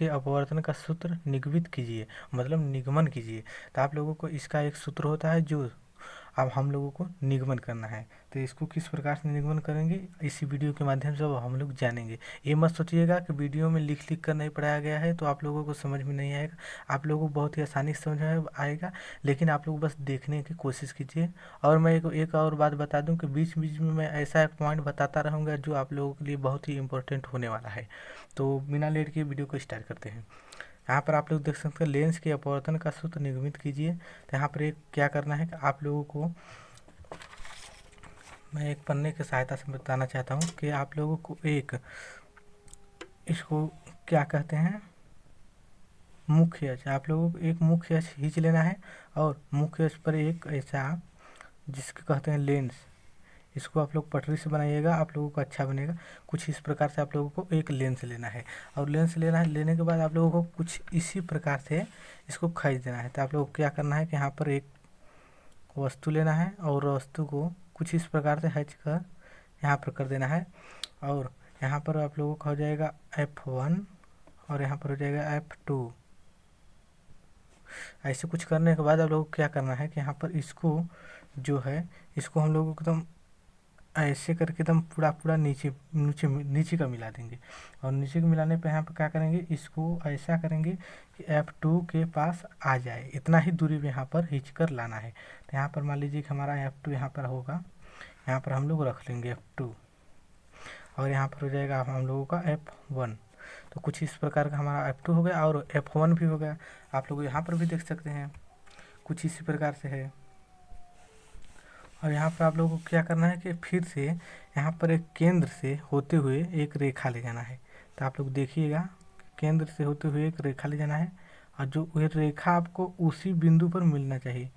के अपवर्तन का सूत्र निगमित कीजिए, मतलब निगमन कीजिए। तो आप लोगों को इसका एक सूत्र होता है जो अब हम लोगों को निगमन करना है। तो इसको किस प्रकार से निगमन करेंगे इसी वीडियो के माध्यम से हम लोग जानेंगे। ये मत सोचिएगा कि वीडियो में लिख लिख कर नहीं पढ़ाया गया है तो आप लोगों को समझ में नहीं आएगा। आप लोगों को बहुत ही आसानी से समझ में आएगा, लेकिन आप लोग बस देखने की कोशिश कीजिए। और मैं एक और बात बता दूं कि बीच बीच में मैं ऐसा एक पॉइंट बताता रहूँगा जो आप लोगों के लिए बहुत ही इंपॉर्टेंट होने वाला है। तो बिना लेट के वीडियो को स्टार्ट करते हैं। यहाँ पर आप लोग देख सकते हैं लेंस के अपवर्तन का सूत्र निगमित कीजिए। तो यहाँ पर एक क्या करना है कि आप लोगों को मैं एक पन्ने की सहायता से बताना चाहता हूँ कि आप लोगों को एक इसको क्या कहते हैं मुख्य अक्ष। आप लोगों को एक मुख्य अक्ष खींच लेना है और मुख्य अक्ष पर एक ऐसा जिसको कहते हैं लेंस, इसको आप लोग पटरी से बनाइएगा, आप लोगों को अच्छा बनेगा। कुछ इस प्रकार से आप लोगों को एक लेंस लेना है और लेंस लेना है, लेने के बाद आप लोगों को कुछ इसी प्रकार से इसको खींच देना है। तो आप लोगों को क्या करना है कि यहाँ पर एक वस्तु लेना है और वस्तु को कुछ इस प्रकार से खींच कर यहाँ पर कर देना है। और यहाँ पर आप लोगों का हो जाएगा F1 और यहाँ पर हो जाएगा F2। ऐसे कुछ करने के बाद आप लोगों को क्या करना है कि यहाँ पर इसको जो है इसको हम लोगों को एकदम ऐसे करके एकदम पूरा पूरा नीचे नीचे नीचे का मिला देंगे। और नीचे का मिलाने पे यहाँ पर क्या करेंगे, इसको ऐसा करेंगे कि F2 के पास आ जाए, इतना ही दूरी में यहाँ पर खींच कर लाना है। तो यहाँ पर मान लीजिए कि हमारा F2 यहाँ पर होगा, यहाँ पर हम लोग रख लेंगे F2 और यहाँ पर हो जाएगा हम लोगों का F1। तो कुछ इस प्रकार का हमारा F2 हो गया और F1 भी हो गया। आप लोग यहाँ पर भी देख सकते हैं कुछ इसी प्रकार से है। और यहाँ पर आप लोगों को क्या करना है कि फिर से यहाँ पर एक केंद्र से होते हुए एक रेखा ले जाना है। तो आप लोग देखिएगा केंद्र से होते हुए एक रेखा ले जाना है और जो वह रेखा आपको उसी बिंदु पर मिलना चाहिए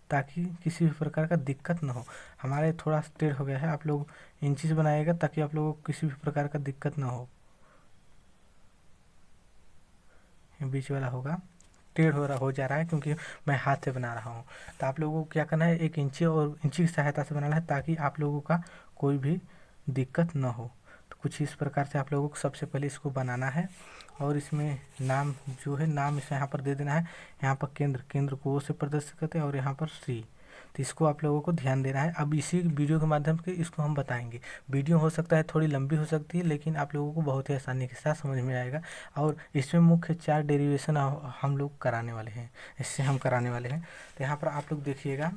ताकि किसी भी प्रकार का दिक्कत ना हो। हमारे थोड़ा टेढ़ हो गया है, आप लोग इंची से बनाइएगा ताकि आप लोगों को किसी भी प्रकार का दिक्कत ना हो। बीच वाला होगा टेढ़ हो जा रहा है क्योंकि मैं हाथ से बना रहा हूँ। तो आप लोगों को क्या करना है, एक इंची और इंची की सहायता से बनाना है ताकि आप लोगों का कोई भी दिक्कत न हो। तो कुछ इस प्रकार से आप लोगों को सबसे पहले इसको बनाना है और इसमें नाम जो है नाम इसे यहाँ पर दे देना है। यहाँ पर केंद्र को O से प्रदर्शित करते हैं और यहाँ पर C। तो इसको आप लोगों को ध्यान देना है। अब इसी वीडियो के माध्यम से इसको हम बताएंगे। वीडियो हो सकता है थोड़ी लंबी हो सकती है, लेकिन आप लोगों को बहुत ही आसानी के साथ समझ में आएगा। और इसमें मुख्य 4 डेरिवेशन हम लोग कराने वाले हैं, इससे हम कराने वाले हैं। तो यहाँ पर आप लोग देखिएगा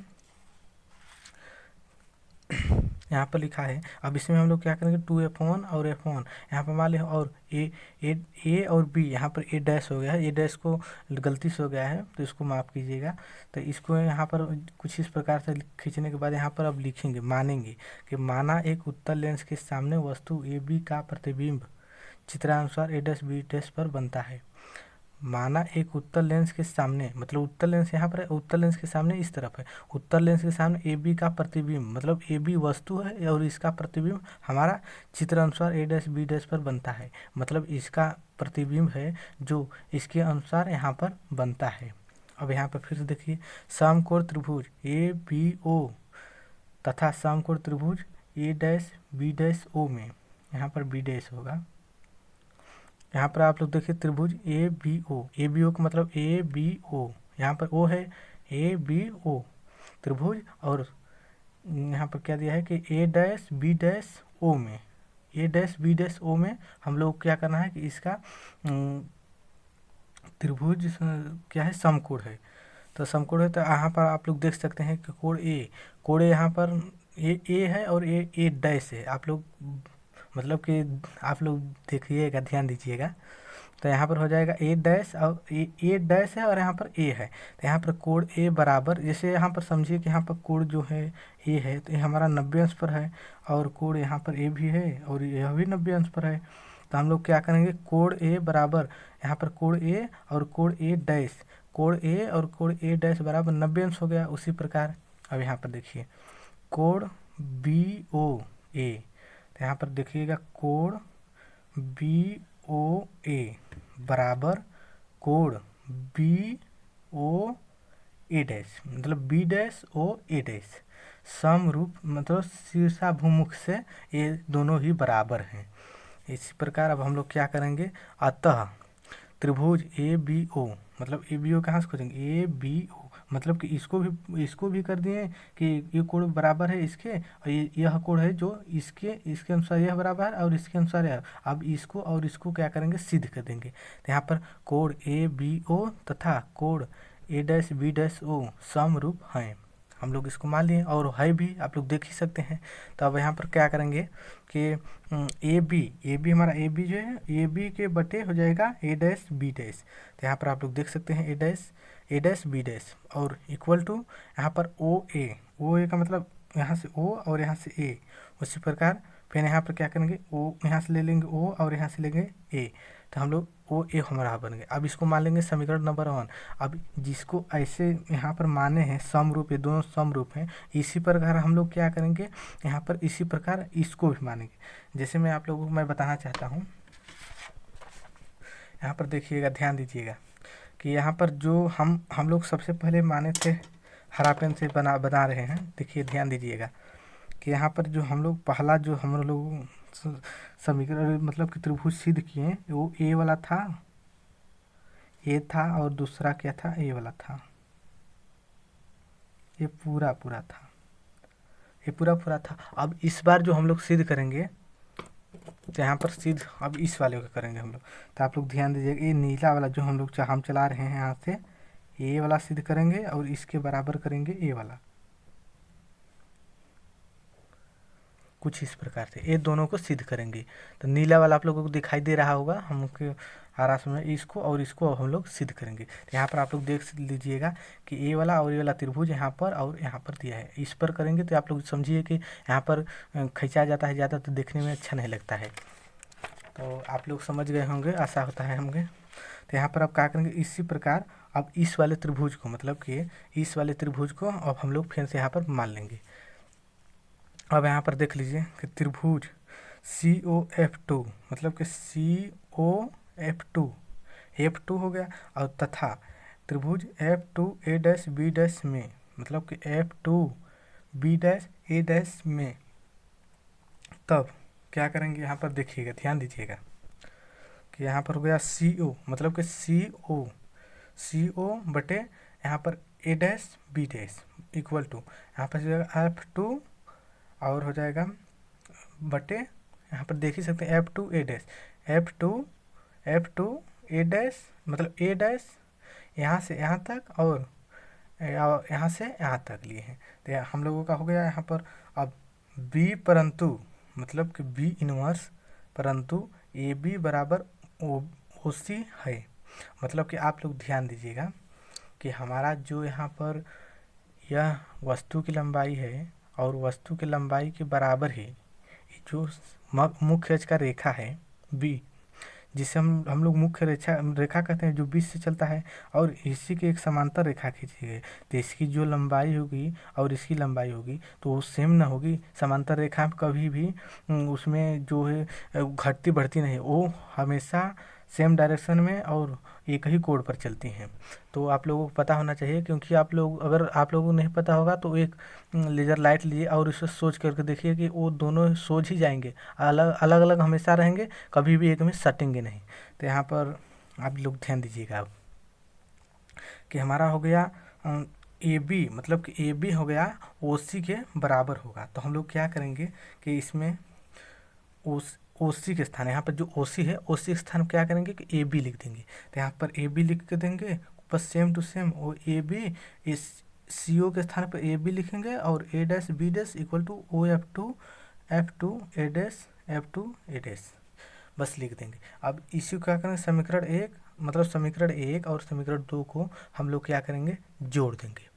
यहाँ पर लिखा है। अब इसमें हम लोग क्या करेंगे 2F1 और F1 यहाँ पर मान लें और ए और बी, यहाँ पर ए डैश हो गया है, ए डैश को गलती से हो गया है तो इसको माफ़ कीजिएगा। तो इसको यहाँ पर कुछ इस प्रकार से खींचने के बाद यहाँ पर अब लिखेंगे मानेंगे कि माना एक उत्तल लेंस के सामने वस्तु ए बी का प्रतिबिंब चित्रानुसार ए डैश बी डैश पर बनता है। माना एक उत्तल लेंस के सामने, मतलब उत्तल लेंस यहाँ पर है, उत्तल लेंस के सामने इस तरफ है, उत्तल लेंस के सामने ए बी का प्रतिबिंब, मतलब ए बी वस्तु है और इसका प्रतिबिंब हमारा चित्र अनुसार ए डैश बी डैश पर बनता है। मतलब इसका प्रतिबिंब है जो इसके अनुसार यहाँ पर बनता है। अब यहाँ पर फिर से देखिए समकोण त्रिभुज ए बी ओ तथा समकोण त्रिभुज ए डैश बी डैश ओ में, यहाँ पर बी डैश होगा। यहाँ पर आप लोग देखिए त्रिभुज ए बी ओ का मतलब ए बी ओ, यहाँ पर ओ है ए बी ओ त्रिभुज। और यहाँ पर क्या दिया है कि ए डैश बी डैश ओ में, ए डैश बी डैश ओ में हम लोग क्या करना है कि इसका त्रिभुज क्या है समकोण है। तो समकोण है तो यहाँ पर आप लोग देख सकते हैं कि कोण ए यहाँ पर ए है और ए डैश है। आप लोग मतलब कि आप लोग देखिएगा ध्यान दीजिएगा। तो यहाँ पर हो जाएगा ए डैश और ए डैश है और यहाँ पर ए है। तो यहाँ पर कोण ए बराबर, जैसे यहाँ पर समझिए कि यहाँ पर कोण जो है ए है तो ये हमारा 90 अंश पर है और कोण यहाँ पर ए भी है और यह भी 90 अंश पर है। तो हम लोग क्या करेंगे कोण ए बराबर यहाँ पर कोण ए और कोण ए डैश, कोण ए और कोण ए डैश बराबर 90 अंश हो गया। उसी प्रकार अब यहाँ पर देखिए कोण बी ओ ए, तो यहाँ पर देखिएगा कोण बी ओ ए बराबर कोण बी ओ ए डैश, मतलब बी डैश ओ ए डैश समरूप, मतलब शीर्षाभिमुख से ये दोनों ही बराबर हैं। इसी प्रकार अब हम लोग क्या करेंगे अतः, त्रिभुज ए बी ओ, मतलब ए बी ओ कहाँ से खोजेंगे, ए बी ओ मतलब कि इसको भी कर दिए कि ये कोण बराबर है इसके, और यह कोण है जो इसके अनुसार यह बराबर है और इसके अनुसार यह। अब इसको और इसको क्या करेंगे, सिद्ध कर देंगे। तो यहाँ पर कोण ए बी ओ तथा कोण ए डैश बी डैश ओ समरूप हैं, हम लोग इसको मान लिए और है भी, आप लोग देख ही सकते हैं। तो अब यहाँ पर क्या करेंगे कि ए बी हमारा ए बी जो है ए बी के बटे हो जाएगा ए डैश बी डैश। तो यहाँ पर आप लोग देख सकते हैं ए डैश बी डैश और इक्वल टू यहाँ पर ओ ए का मतलब यहाँ से ओ और यहाँ से ए। उसी प्रकार फिर यहाँ पर क्या करेंगे, ओ यहाँ से ले लेंगे ओ और यहाँ से लेंगे ए, तो हम लोग ओ ए हमारा बन गए। अब इसको मान लेंगे समीकरण नंबर 1। अब जिसको ऐसे यहाँ पर माने हैं समरूप, ये दोनों समरूप हैं, इसी प्रकार हम लोग क्या करेंगे यहाँ पर, इसी प्रकार इसको भी मानेंगे। जैसे मैं आप लोगों को मैं बताना चाहता हूँ, यहाँ पर देखिएगा, ध्यान दीजिएगा कि यहाँ पर जो हम लोग सबसे पहले माने थे हरा पेन से बना रहे हैं। देखिए ध्यान दीजिएगा कि यहाँ पर जो हम लोग पहला जो हम लोग समीकरण मतलब कि त्रिभुज सिद्ध किए वो ए वाला था, और दूसरा क्या था, ए वाला था। ये पूरा था, ये पूरा था। अब इस बार जो हम लोग सिद्ध करेंगे तो यहाँ पर सिद्ध अब इस वाले को करेंगे हम लोग। तो आप लोग ध्यान दीजिएगा, ये नीला वाला जो हम चला रहे हैं यहाँ से, ए वाला सिद्ध करेंगे और इसके बराबर करेंगे ए वाला, कुछ इस प्रकार से ये दोनों को सिद्ध करेंगे। तो नीला वाला आप लोगों को दिखाई दे रहा होगा, हमको हरा समय इसको और इसको हम लोग सिद्ध करेंगे। तो यहाँ पर आप लोग देख लीजिएगा कि ए वाला और ये वाला त्रिभुज यहाँ पर और यहाँ पर दिया है, इस पर करेंगे तो आप लोग समझिए कि यहाँ पर खींचा जाता है ज़्यादा, तो देखने में अच्छा नहीं लगता है। तो आप लोग समझ गए होंगे, आशा होता है होंगे। तो यहाँ पर अब क्या करेंगे, इसी प्रकार अब इस वाले त्रिभुज को, मतलब कि इस वाले त्रिभुज को अब हम लोग फिर से यहाँ पर मान लेंगे। अब यहाँ पर देख लीजिए कि त्रिभुज COF2 मतलब कि F2 हो गया, और तथा त्रिभुज F2 A dash B dash में मतलब कि F2 B dash A dash में, तब क्या करेंगे यहाँ पर देखिएगा, ध्यान दीजिएगा कि यहाँ पर हो गया CO मतलब कि CO बटे यहाँ पर A dash B dash equal to यहाँ पर हो जाएगा F2 और हो जाएगा बटे यहाँ पर देख ही सकते हैं F2 A dash, F2 A dash मतलब A डैश यहाँ से यहाँ तक और यहाँ से यहाँ तक लिए हैं। तो हम लोगों का हो गया यहाँ पर अब B परंतु मतलब कि B इनवर्स परंतु AB बराबर OC है। मतलब कि आप लोग ध्यान दीजिएगा कि हमारा जो यहाँ पर यह वस्तु की लंबाई है और वस्तु की लंबाई के बराबर ही जो मुख्य अक्ष का रेखा है B, जिसे हम लोग मुख्य रेखा कहते हैं, जो बीच से चलता है, और इसी के एक समांतर रेखा खींची गई, तो इसकी जो लंबाई होगी और इसकी लंबाई होगी तो वो सेम ना होगी। समांतर रेखा कभी भी उसमें जो है घटती बढ़ती नहीं, वो हमेशा सेम डायरेक्शन में और एक ही कोण पर चलती हैं। तो आप लोगों को पता होना चाहिए, क्योंकि अगर आप लोगों को नहीं पता होगा तो एक लेज़र लाइट लीजिए और इसे सोच करके देखिए कि वो दोनों सोच ही जाएंगे, अलग अलग हमेशा रहेंगे, कभी भी एक में सटेंगे नहीं। तो यहाँ पर आप लोग ध्यान दीजिएगा कि हमारा हो गया AB मतलब कि AB हो गया OC के बराबर होगा। तो हम लोग क्या करेंगे कि इसमें OC के स्थान, यहाँ पर जो OC है OC के स्थान क्या करेंगे कि AB लिख देंगे। तो यहाँ पर AB लिख के देंगे, बस सेम टू सेम वो AB इस CO के स्थान पर AB लिखेंगे और A dash B dash equal to OF2 F2 A dash F2 A dash बस लिख देंगे। अब इसी को क्या करेंगे, समीकरण 1 मतलब समीकरण 1 और समीकरण 2 को हम लोग क्या करेंगे, जोड़ देंगे।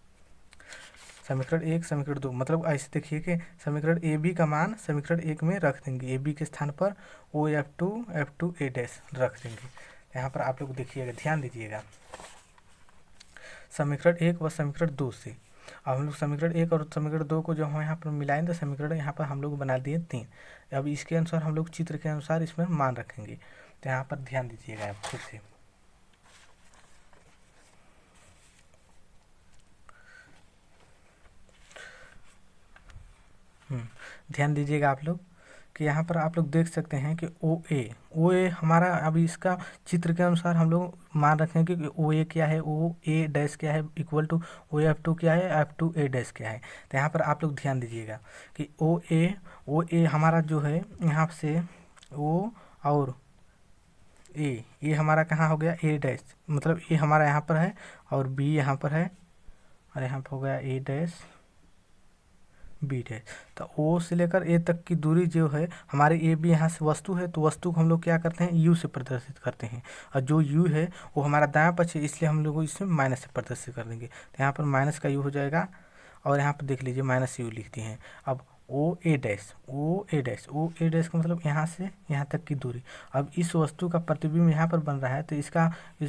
समीकरण 1 समीकरण 2 मतलब ऐसे देखिए कि समीकरण AB का मान समीकरण 1 में रख देंगे, AB के स्थान पर F2 A डैश रख देंगे। यहाँ पर आप लोग देखिएगा, ध्यान दीजिएगा, समीकरण 1 व समीकरण 2 से अब हम लोग समीकरण 1 और समीकरण 2 को जो हम यहाँ पर मिलाएंगे तो समीकरण यहाँ पर हम लोग बना दिए 3। अब इसके अनुसार हम लोग चित्र के अनुसार इसमें मान रखेंगे। तो यहाँ पर ध्यान दीजिएगा आप खुद से, ध्यान दीजिएगा आप लोग कि यहाँ पर आप लोग देख सकते हैं कि ओ ए हमारा, अभी इसका चित्र के अनुसार हम लोग मान रखेंगे कि ओ ए क्या है, ओ ए डैश क्या है, equal to O F two क्या है, एफ टू ए डैश क्या है। तो यहाँ पर आप लोग ध्यान दीजिएगा कि ओ ए हमारा जो है यहाँ से ओ और ए हमारा कहाँ हो गया, ए डैश, मतलब ए हमारा यहाँ पर है और बी यहाँ पर है और यहाँ पर हो गया ए डैश बी डैश। तो ओ से लेकर ए तक की दूरी जो है हमारे ए बी यहाँ से वस्तु है, तो वस्तु को हम लोग क्या करते हैं, यू से प्रदर्शित करते हैं, और जो यू है वो हमारा दायां पक्ष है, इसलिए हम लोग इसमें माइनस से प्रदर्शित कर देंगे। तो यहाँ पर माइनस का यू हो जाएगा और यहाँ पर देख लीजिए माइनस यू लिख दिए हैं। अब ओ ए डैश का मतलब यहाँ से यहाँ तक की दूरी। अब इस वस्तु का प्रतिबिंब यहाँ पर बन रहा है, तो इस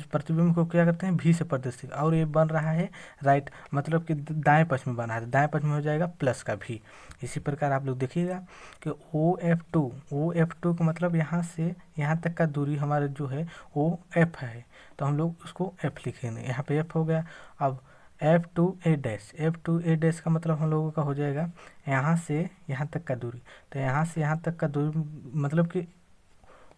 प्रतिबिंब को क्या करते हैं, भी से प्रदर्शित, और ये बन रहा है राइट, मतलब कि दाएं पक्ष में बना है, दाएं पक्ष में हो जाएगा प्लस का भी। इसी प्रकार आप लोग देखिएगा कि ओ एफ टू का मतलब यहाँ से यहाँ तक का दूरी हमारा जो है ओ एफ है, तो हम लोग उसको एफ लिखेंगे, यहाँ पे एफ हो गया। अब एफ टू ए डैश का मतलब हम लोगों का हो जाएगा यहाँ से यहाँ तक का दूरी। तो यहाँ से यहाँ तक का दूरी मतलब कि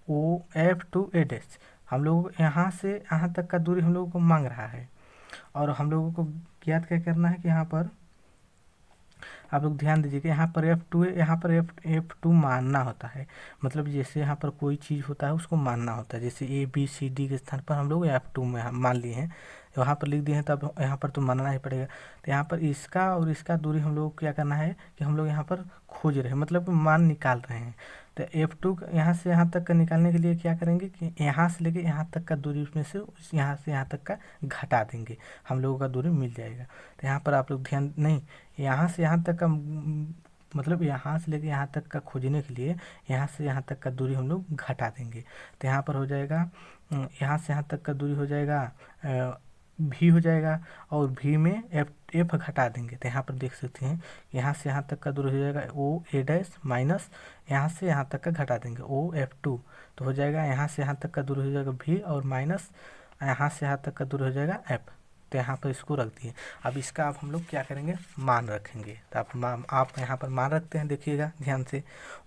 ओ एफ टू ए डैश हम लोग यहाँ से यहाँ तक का दूरी हम लोगों को मांग रहा है, और हम लोगों को ज्ञात क्या करना है कि यहाँ पर आप लोग ध्यान दीजिए कि यहाँ पर F2 है, यहाँ पर F2 मानना होता है, मतलब जैसे यहाँ पर कोई चीज़ होता है उसको मानना होता है, जैसे ए बी सी डी के स्थान पर हम लोग F2 में मान लिए हैं, वहाँ पर लिख दिए हैं, तब यहाँ पर तो मानना ही पड़ेगा। तो यहाँ पर इसका और इसका दूरी हम लोग क्या करना है कि हम लोग यहाँ पर खोज रहे हैं, मतलब मान निकाल रहे हैं। तो F2 यहाँ से यहाँ तक का निकालने के लिए क्या करेंगे कि यहाँ से लेके यहाँ तक का दूरी उसमें से यहाँ से यहाँ तक का घटा देंगे, हम लोगों का दूरी मिल जाएगा। तो यहाँ पर आप लोग ध्यान नहीं, यहाँ से यहाँ तक का मतलब यहाँ से लेके यहाँ तक का खोजने के लिए यहाँ से यहाँ तक का दूरी हम लोग घटा देंगे। तो यहाँ पर हो जाएगा यहाँ से यहाँ तक का दूरी हो जाएगा भी हो जाएगा, और भी में एफ घटा देंगे। तो यहाँ पर देख सकते हैं यहाँ से यहाँ तक का दूरी हो जाएगा ओ ए डैश माइनस यहाँ से यहाँ तक का घटा देंगे O F2, तो हो जाएगा यहाँ से यहाँ तक का दूरी हो जाएगा भी और माइनस यहाँ से यहाँ तक का दूरी हो जाएगा एफ। तो यहाँ पर इसको रख दिए। अब इसका अब हम लोग क्या करेंगे, मान रखेंगे। तो आप यहाँ पर मान रखते हैं, देखिएगा ध्यान से।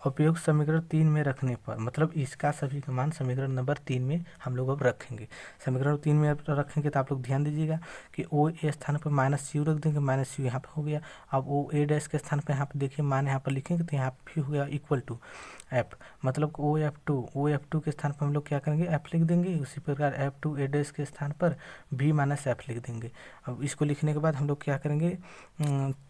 उपयुक्त समीकरण 3 में रखने पर, मतलब इसका सभी का मान समीकरण नंबर 3 में हम लोग अब रखेंगे। समीकरण 3 में रखेंगे तो आप लोग ध्यान दीजिएगा कि ओ ए स्थान पर माइनस यू रख देंगे, माइनस यू यहाँ पर हो गया। अब ओ ए डैश के स्थान पर यहाँ पर देखिए मान यहाँ पर लिखेंगे, तो यहाँ भी हो गया इक्वल टू एफ, मतलब ओ एफ टू के स्थान पर हम लोग क्या करेंगे, एफ लिख देंगे। उसी प्रकार F2A डैश के स्थान पर भी माइनस एफ लिख देंगे। अब इसको लिखने के बाद हम लोग क्या करेंगे,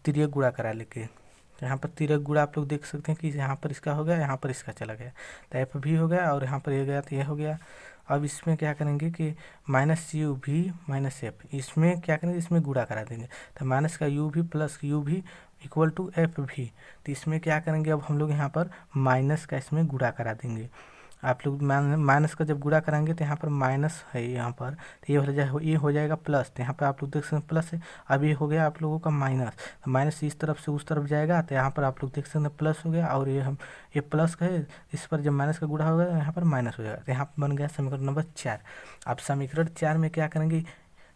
तिर्यक गुणा करा लेके। तो यहाँ पर तिर्यक गुणा आप लोग देख सकते हैं कि यहाँ पर इसका हो गया, यहाँ पर इसका चला गया, तो एफ भी हो गया और यहाँ पर ये गया तो यह हो गया। अब इसमें क्या करेंगे कि माइनस यू भी माइनस एफ, इसमें क्या करेंगे, इसमें गुणा करा देंगे। तो माइनस का यू भी प्लस यू भी इक्वल टू एफ भी, तो इसमें क्या करेंगे, अब हम लोग यहाँ पर माइनस का इसमें गुणा करा देंगे। आप लोग माइनस का जब गुणा कराएंगे तो यहाँ पर माइनस है, यहाँ पर तो ये हो जाएगा प्लस। तो यहाँ पर आप लोग देख सकते हैं प्लस है। अब ये हो गया आप लोगों का माइनस, तो माइनस इस तरफ से उस तरफ जाएगा, तो यहाँ पर आप लोग देख सकते हैं प्लस हो गया, और ये प्लस का है, इस पर जब माइनस का गुणा होगा यहाँ पर माइनस हो जाएगा। तो यहाँ पर बन गया समीकरण नंबर 4। अब समीकरण 4 में क्या करेंगे,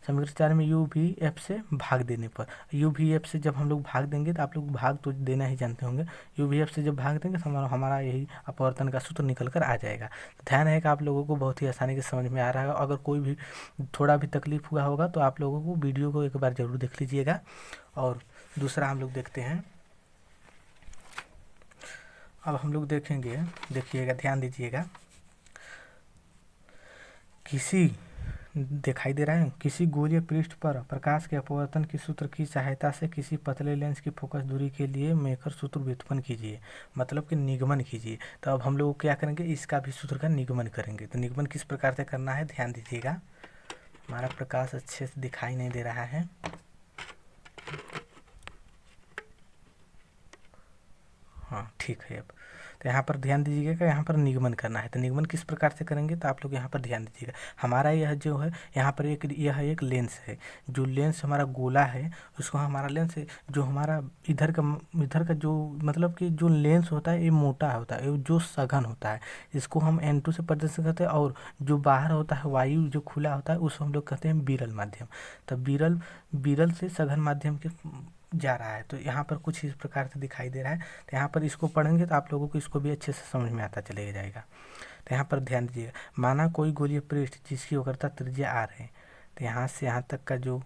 समीकरण 4 में यू भी एफ से भाग देने पर, यू भी एफ से जब हम लोग भाग देंगे, तो आप लोग भाग तो देना ही जानते होंगे, यू भी एफ से जब भाग देंगे तो हमारा यही अपवर्तन का सूत्र निकल कर आ जाएगा। तो ध्यान है कि आप लोगों को बहुत ही आसानी से समझ में आ रहा है। अगर कोई भी थोड़ा भी तकलीफ हुआ होगा तो आप लोगों को वीडियो को एक बार ज़रूर देख लीजिएगा। और दूसरा हम लोग देखते हैं, अब हम लोग देखेंगे, देखिएगा ध्यान दीजिएगा, दिखाई दे रहा है, किसी गोलीय पृष्ठ पर प्रकाश के अपवर्तन की सूत्र की सहायता से किसी पतले लेंस की फोकस दूरी के लिए मेकर सूत्र व्युत्पन्न कीजिए, मतलब कि निगमन कीजिए। तो अब हम लोग क्या करेंगे, इसका भी सूत्र का निगमन करेंगे। तो निगमन किस प्रकार से करना है, ध्यान दीजिएगा। हमारा प्रकाश अच्छे से दिखाई नहीं दे रहा है, हाँ ठीक है। अब तो यहाँ पर ध्यान दीजिएगा कि यहाँ पर निगमन करना है। तो निगमन किस प्रकार से करेंगे, तो आप लोग यहाँ पर ध्यान दीजिएगा। हमारा यह जो है यहाँ पर यह एक लेंस है, जो लेंस हमारा गोला है उसको हमारा लेंस है, जो हमारा इधर का जो मतलब कि जो लेंस होता है ये मोटा होता है, जो सघन होता है, इसको हम N2 से प्रदर्शित करते हैं। और जो बाहर होता है वायु जो खुला होता है उसको हम लोग कहते हैं विरल माध्यम। तो विरल से सघन माध्यम के जा रहा है। तो यहाँ पर कुछ इस प्रकार से दिखाई दे रहा है। तो यहाँ पर इसको पढ़ेंगे तो आप लोगों को इसको भी अच्छे से समझ में आता चलेगा जाएगा। तो यहाँ पर ध्यान दीजिएगा, माना कोई गोलीय पृष्ठ जिसकी वक्रता त्रिज्या r है। तो यहाँ से यहाँ तक का जो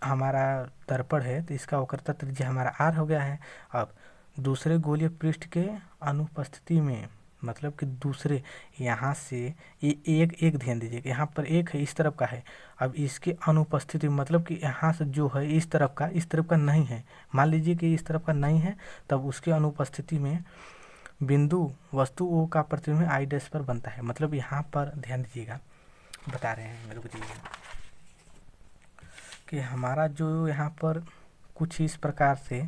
हमारा दर्पण है तो इसका वक्रता त्रिज्या हमारा r हो गया है। अब दूसरे गोलीय पृष्ठ के अनुपस्थिति में, मतलब कि दूसरे यहाँ से ये एक ध्यान दीजिएगा, यहाँ पर एक है, इस तरफ का है। अब इसके अनुपस्थिति मतलब कि यहाँ से जो है इस तरफ का नहीं है। मान लीजिए कि इस तरफ का नहीं है, तब उसके अनुपस्थिति में बिंदु वस्तु O का प्रतिबिंब I डैश पर बनता है। मतलब यहाँ पर ध्यान दीजिएगा, बता रहे हैं मेरे को कि हमारा जो यहाँ पर कुछ इस प्रकार से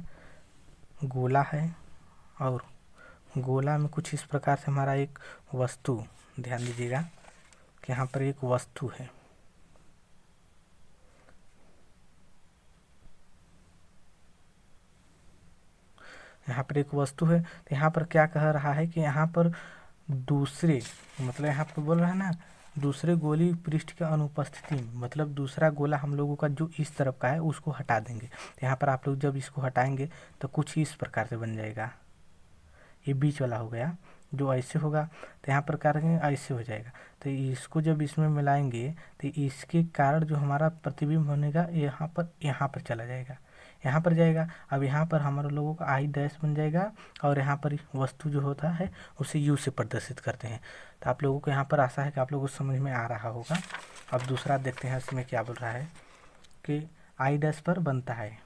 गोला है और गोला में कुछ इस प्रकार से हमारा एक वस्तु, ध्यान दीजिएगा कि यहाँ पर एक वस्तु है। यहाँ पर एक वस्तु है। तो यहाँ पर क्या कह रहा है कि यहाँ पर दूसरे, मतलब यहाँ पर बोल रहा है ना, दूसरे गोली पृष्ठ के अनुपस्थिति, मतलब दूसरा गोला हम लोगों का जो इस तरफ का है उसको हटा देंगे। तो यहाँ पर आप लोग जब इसको हटाएंगे तो कुछ इस प्रकार से बन जाएगा। ये बीच वाला हो गया, जो ऐसे होगा तो यहाँ पर क्या करेंगे, ऐसे हो जाएगा। तो इसको जब इसमें मिलाएंगे तो इसके कारण जो हमारा प्रतिबिंब बनेगा यहाँ पर चला जाएगा, यहाँ पर जाएगा। अब यहाँ पर हमारे लोगों का आई डैश बन जाएगा और यहाँ पर वस्तु जो होता है उसे यू से प्रदर्शित करते हैं। तो आप लोगों को यहाँ पर आशा है कि आप लोगों को समझ में आ रहा होगा। अब दूसरा देखते हैं इसमें क्या बोल रहा है कि आई डैश पर बनता है,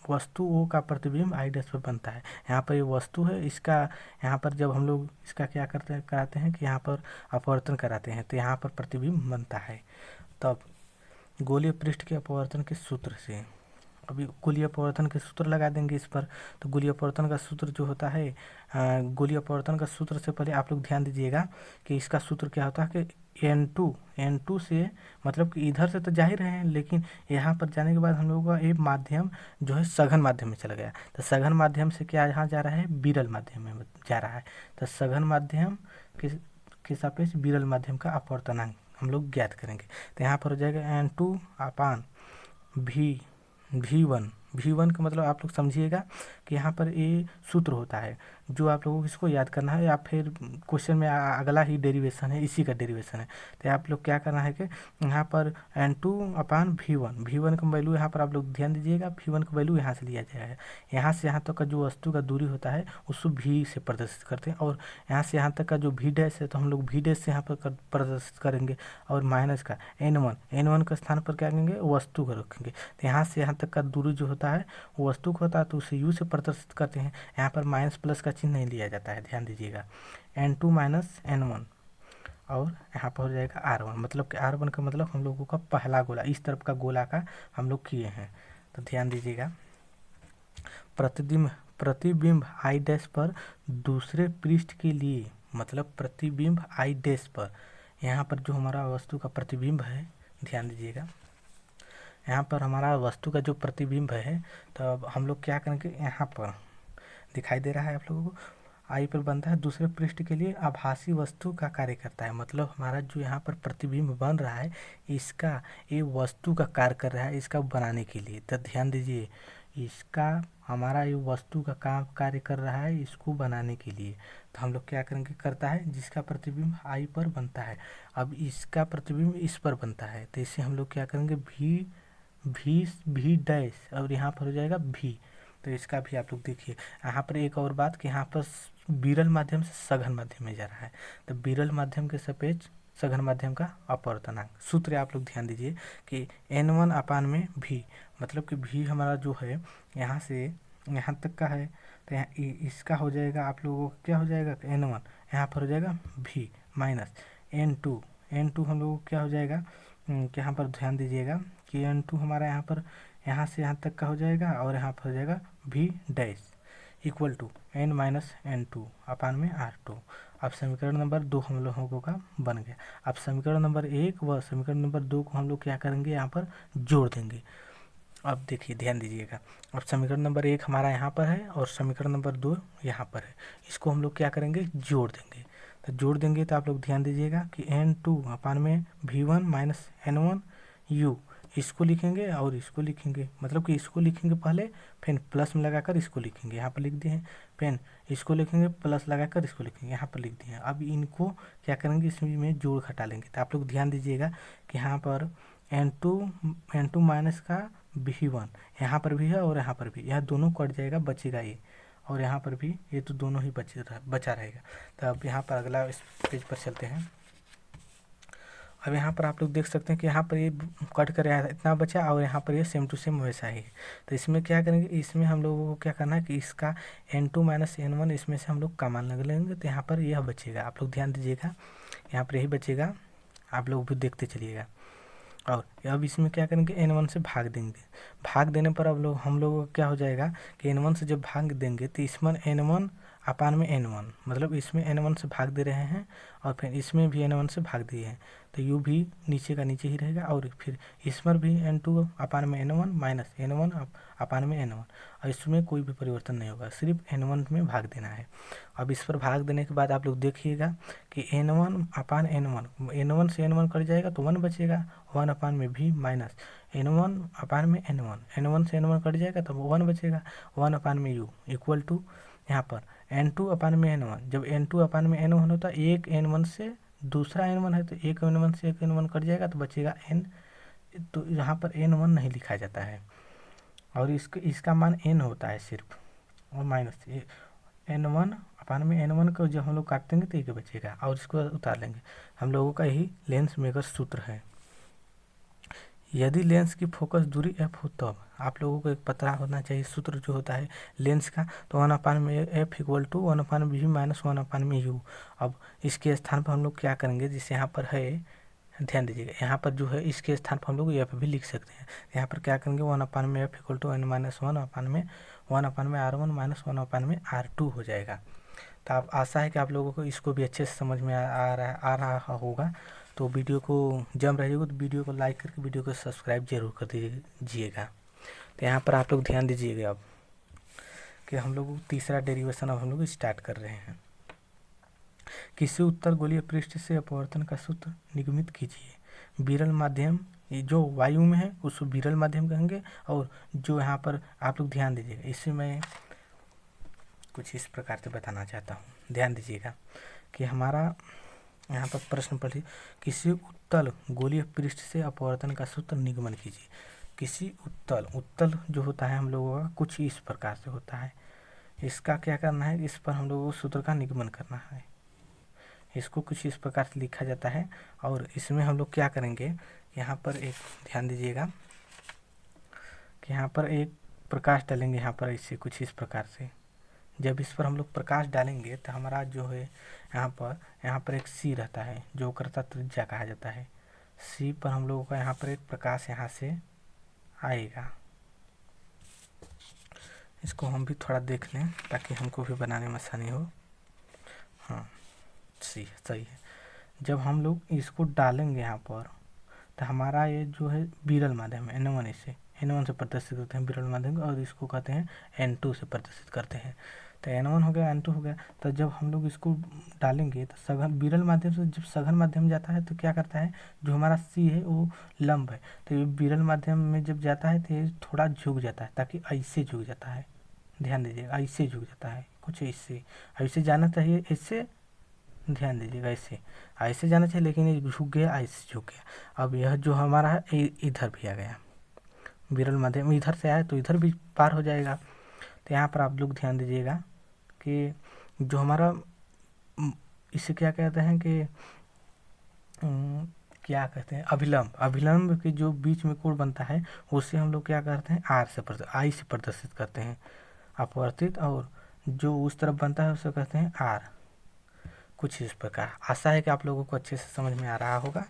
वस्तु O का प्रतिबिंब I डैश पर बनता है। यहाँ पर ये वस्तु है, इसका यहाँ पर जब हम लोग इसका क्या कराते हैं कि यहाँ पर अपवर्तन कराते हैं तो यहाँ पर प्रतिबिंब बनता है। तब गोलीय पृष्ठ के अपवर्तन के सूत्र से, अभी गोलीय अपवर्तन के सूत्र लगा देंगे इस पर। तो गोलीय अपवर्तन का सूत्र जो होता है, गोलीय अपवर्तन का सूत्र से पहले आप लोग ध्यान दीजिएगा कि इसका सूत्र क्या होता है कि N2 से, मतलब कि इधर से तो जा ही रहे हैं, लेकिन यहाँ पर जाने के बाद हम लोगों का एक माध्यम जो है सघन माध्यम में चला गया। तो सघन माध्यम से क्या यहाँ जा रहा है, विरल माध्यम में जा रहा है। तो सघन माध्यम के सापेक्ष विरल माध्यम का अपवर्तनांक हम लोग ज्ञात करेंगे। तो यहाँ पर हो जाएगा N2 अपान V1 का मतलब आप लोग समझिएगा कि यहाँ पर ये सूत्र होता है जो आप लोगों को इसको याद करना है, या फिर क्वेश्चन में अगला ही डेरिवेशन है, इसी का डेरिवेशन है। तो आप लोग क्या करना है कि यहाँ पर N2 अपान V1 का वैल्यू यहाँ पर आप लोग ध्यान दीजिएगा, V1 का वैल्यू यहाँ से लिया जाएगा। यहाँ से यहाँ तक का जो वस्तु का दूरी होता है उसको V से प्रदर्शित करते हैं, और यहाँ से यहाँ तक का जो V डैश है तो हम लोग V डैश से यहाँ पर प्रदर्शित करेंगे, और माइनस का N1 का स्थान पर क्या करेंगे, वस्तु को रखेंगे। तो यहाँ से यहाँ तक का दूरी जो होता है वो वस्तु का होता है, तो उसे U से प्रदर्शित करते हैं। यहाँ पर माइनस प्लस का चिन्ह नहीं लिया जाता है, ध्यान दीजिएगा। N2 माइनस N1 और यहाँ पर हो जाएगा R1, मतलब कि R1 का मतलब हम लोगों का पहला गोला, इस तरफ का गोला का हम लोग किए हैं। तो ध्यान दीजिएगा, प्रतिबिंब I डैश पर दूसरे पृष्ठ के लिए, मतलब प्रतिबिंब I डैश पर, यहाँ पर जो हमारा वस्तु का प्रतिबिंब है, ध्यान दीजिएगा, यहाँ पर हमारा वस्तु का जो प्रतिबिंब है, तो अब हम लोग क्या करेंगे, यहाँ पर दिखाई दे रहा है आप लोगों को, आई पर बनता है दूसरे पृष्ठ के लिए आभासी वस्तु का कार्य करता है। मतलब हमारा जो यहाँ पर प्रतिबिंब बन रहा है इसका ये वस्तु का कार्य कर रहा है इसका बनाने के लिए। तो ध्यान दीजिए, इसका हमारा ये वस्तु का काम कार्य कर रहा है इसको बनाने के लिए। तो हम लोग क्या करेंगे, करता है जिसका प्रतिबिंब आई पर बनता है। अब इसका प्रतिबिंब इस पर बनता है, तो इसे हम लोग क्या करेंगे, भी डैश, और यहाँ पर हो जाएगा भी। तो इसका भी आप लोग देखिए। यहाँ पर एक और बात कि यहाँ पर विरल माध्यम से सघन माध्यम में जा रहा है, तो विरल माध्यम के सापेक्ष सघन माध्यम का अपवर्तनांक सूत्र आप लोग ध्यान दीजिए कि N1 अपान में V, मतलब कि V हमारा जो है यहाँ से यहाँ तक का है, तो यहाँ इसका हो जाएगा आप लोगों को क्या हो जाएगा, N1 यहाँ पर हो जाएगा V माइनस N2 हम लोगों को क्या हो जाएगा कि यहाँ पर ध्यान दीजिएगा कि N2 हमारा यहाँ से यहाँ तक का हो जाएगा, और यहाँ पर हो जाएगा V dash equal to N minus N2 अपान में R2। अब समीकरण नंबर 2 हम लोगों का बन गया। अब समीकरण नंबर 1 व समीकरण नंबर 2 को हम लोग क्या करेंगे, यहाँ पर जोड़ देंगे। अब देखिए ध्यान दीजिएगा, अब समीकरण नंबर 1 हमारा यहाँ पर है और समीकरण नंबर 2 यहाँ पर है, इसको हम लोग क्या करेंगे, जोड़ देंगे। तो जोड़ देंगे तो आप लोग ध्यान दीजिएगा कि N2 अपान में V1 माइनस N1 U, इसको लिखेंगे और इसको लिखेंगे, मतलब कि इसको लिखेंगे पहले, फिर प्लस में लगाकर इसको लिखेंगे, यहाँ पर लिख दिए हैं। फिर इसको लिखेंगे प्लस लगाकर इसको लिखेंगे, यहाँ पर लिख दिए हैं। अब इनको क्या करेंगे, इसमें जोड़ घटा लेंगे। तो आप लोग ध्यान दीजिएगा कि यहाँ पर n2 माइनस का v1 यहाँ पर भी है और यहाँ पर भी, यह दोनों कट जाएगा, बचेगा ये, और यहाँ पर भी ये तो दोनों ही बचा रहेगा। तो अब यहाँ पर अगला इस पेज पर चलते हैं। अब यहाँ पर आप लोग देख सकते हैं कि यहाँ पर ये कट कर इतना बचा और यहाँ पर ये सेम टू सेम वैसा ही है। तो इसमें क्या करेंगे, इसमें हम लोगों को क्या करना है कि इसका n2 माइनस n1 इसमें से हम लोग कॉमन लग लेंगे। तो यहाँ पर यह बचेगा, आप लोग ध्यान दीजिएगा, यहाँ पर यही बचेगा, आप लोग भी देखते चलिएगा। और अब इसमें क्या करेंगे, n1 से भाग देंगे। भाग देने पर अब हम लोगों को क्या हो जाएगा कि n1 से जब भाग देंगे तो इसमें n1 अपान में n1, मतलब इसमें n1 से भाग दे रहे हैं और फिर इसमें भी n1 से भाग दिए हैं, तो u भी नीचे का नीचे ही रहेगा। और फिर इसमें भी n2 अपान में n1 माइनस n1 अपान में n1, और इसमें कोई भी परिवर्तन नहीं होगा, सिर्फ n1 में भाग देना है। अब इस पर भाग देने के बाद आप लोग देखिएगा कि n1 अपान n1 से n1 कट जाएगा तो 1 बचेगा, 1 अपान में भी माइनस n1 अपान में n1 से n1 कट जाएगा तो 1 बचेगा, 1 अपान में u इक्वल टू यहाँ पर n2 अपान में n1। जब n2 अपान में n1 होता है, एक n1 से दूसरा n1 है तो एक n1 से एक n1 कट जाएगा तो बचेगा n। तो यहाँ पर n1 नहीं लिखा जाता है और इसका मान n होता है सिर्फ, और माइनस n1 अपान में n1 को जब हम लोग काट देंगे तो एक बचेगा और इसको उतार लेंगे। हम लोगों का यही लेंस मेकर सूत्र है। यदि लेंस की फोकस दूरी f हो तब आप लोगों को एक पता होना चाहिए सूत्र जो होता है लेंस का, तो 1 अपान में f इक्वल टू 1 अपान में v माइनस 1 अपान में u। अब इसके स्थान पर हम लोग क्या करेंगे, जैसे यहाँ पर है, ध्यान दीजिएगा, यहाँ पर जो है इसके स्थान पर हम लोग f भी लिख सकते हैं। यहाँ पर क्या करेंगे, 1 अपान में f equal to n minus 1 अपान में r1 माइनस 1 अपान में r2 हो जाएगा। तो आप आशा है कि आप लोगों को इसको भी अच्छे से समझ में आ रहा होगा। तो वीडियो को जम रहिएगा तो वीडियो को लाइक करके वीडियो को सब्सक्राइब जरूर कर दीजिएगा। तो यहाँ पर आप लोग ध्यान दीजिएगा अब कि हम लोग तीसरा डेरिवेशन अब हम लोग स्टार्ट कर रहे हैं। किसी उत्तर गोलीय पृष्ठ से अपवर्तन का सूत्र निगमित कीजिए। विरल माध्यम, ये जो वायु में है उसको विरल माध्यम कहेंगे, और जो यहाँ पर आप लोग ध्यान दीजिएगा, इससे मैं कुछ इस प्रकार से बताना चाहता हूँ। ध्यान दीजिएगा कि हमारा यहाँ पर प्रश्न पढ़िए, किसी उत्तल गोलीय पृष्ठ से अपवर्तन का सूत्र निगमन कीजिए। किसी उत्तल जो होता है हम लोगों का कुछ इस प्रकार से होता है, इसका क्या करना है, इस पर हम लोगों को सूत्र का निगमन करना है। इसको कुछ इस प्रकार से लिखा जाता है और इसमें हम लोग क्या करेंगे, यहाँ पर एक ध्यान दीजिएगा कि यहाँ पर एक प्रकाश डालेंगे, यहाँ पर इससे कुछ इस प्रकार से। जब इस पर हम लोग प्रकाश डालेंगे तो हमारा जो है यहाँ पर एक सी रहता है जो कर्ता त्रिज्या कहा जाता है। सी पर हम लोगों का यहाँ पर एक प्रकाश यहाँ से आएगा। इसको हम भी थोड़ा देख लें ताकि हमको भी बनाने में आसानी हो। हाँ सही है। जब हम लोग इसको डालेंगे यहाँ पर तो हमारा ये जो है विरल माध्यम है n1, इसे n1 से प्रदर्शित करते हैं विरल माध्यम, और इसको कहते हैं n2 से प्रदर्शित करते हैं। तो n1 हो गया, n2 हो गया। तो जब हम लोग इसको डालेंगे तो सघन विरल माध्यम से जब सघन माध्यम जाता है तो क्या करता है, जो हमारा सी है वो लंब है, तो ये विरल माध्यम में जब जाता है तो ये थोड़ा झुक जाता है, ताकि ऐसे झुक जाता है। ध्यान दीजिएगा, ऐसे झुक जाता है, कुछ ऐसे जाना चाहिए, ऐसे ध्यान दीजिएगा, ऐसे जाना चाहिए, लेकिन ये झुक गया, ऐसे झुक गया। अब यह जो हमारा है इधर भी आ गया, विरल माध्यम इधर से आया तो इधर भी पार हो जाएगा। तो यहाँ पर आप लोग ध्यान दीजिएगा कि जो हमारा इसे क्या कहते हैं कि क्या कहते हैं, अभिलंब के जो बीच में कोण बनता है उससे हम लोग क्या करते हैं, आई से प्रदर्शित करते हैं अपवर्तित, और जो उस तरफ बनता है उसे कहते हैं आर। कुछ इस प्रकार। आशा है कि आप लोगों को अच्छे से समझ में आ रहा होगा।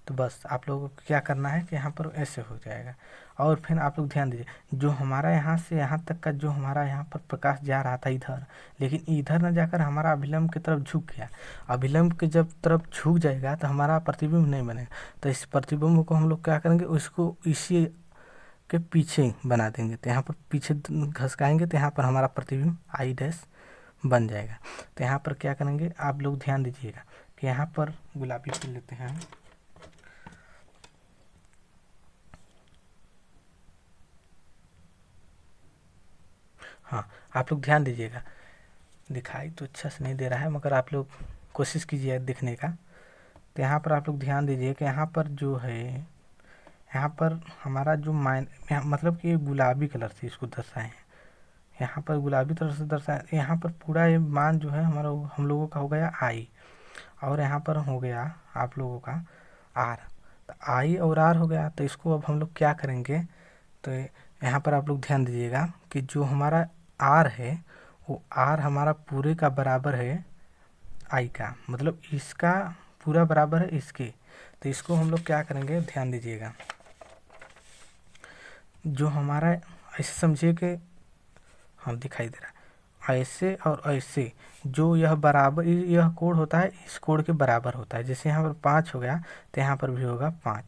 तो बस आप लोगों को क्या करना है कि यहाँ पर ऐसे हो जाएगा। और फिर आप लोग ध्यान दीजिए, जो हमारा यहाँ से यहाँ तक का जो हमारा यहाँ पर प्रकाश जा रहा था इधर, लेकिन इधर न जाकर हमारा अभिलंब की तरफ झुक गया। अभिलंब के जब तरफ झुक जाएगा तो हमारा प्रतिबिंब नहीं बनेगा। तो इस प्रतिबिंब को हम लोग क्या करेंगे, उसको इसी के पीछे बना देंगे। तो यहाँ पर पीछे घसकाएंगे तो यहाँ पर हमारा प्रतिबिंब आई डैश बन जाएगा। तो यहाँ पर क्या करेंगे, आप लोग ध्यान दीजिएगा कि यहाँ पर गुलाबी पेन लेते हैं, हाँ, आप लोग ध्यान दीजिएगा, दिखाई तो अच्छा से नहीं दे रहा है मगर आप लोग कोशिश कीजिए दिखने का। तो यहाँ पर आप लोग ध्यान दीजिए कि यहाँ पर जो है, यहाँ पर हमारा जो मतलब कि गुलाबी कलर से इसको दर्शाए हैं, यहाँ पर गुलाबी कलर से दर्शाए, यहाँ पर पूरा ये मान जो है हमारा हम लोगों का हो गया आई, और यहाँ पर हो गया आप लोगों का आर। तो आई और आर हो गया, तो इसको अब हम लोग क्या करेंगे, तो यहाँ पर आप लोग ध्यान दीजिएगा कि जो हमारा आर है वो आर हमारा पूरे का बराबर है आई का, मतलब इसका पूरा बराबर है इसके। तो इसको हम लोग क्या करेंगे, ध्यान दीजिएगा, जो हमारा ऐसे समझिए कि हाँ दिखाई दे रहा है, ऐसे और ऐसे जो यह बराबर, यह कोण होता है इस कोण के बराबर होता है। जैसे यहाँ पर 5 हो गया तो यहाँ पर भी होगा 5,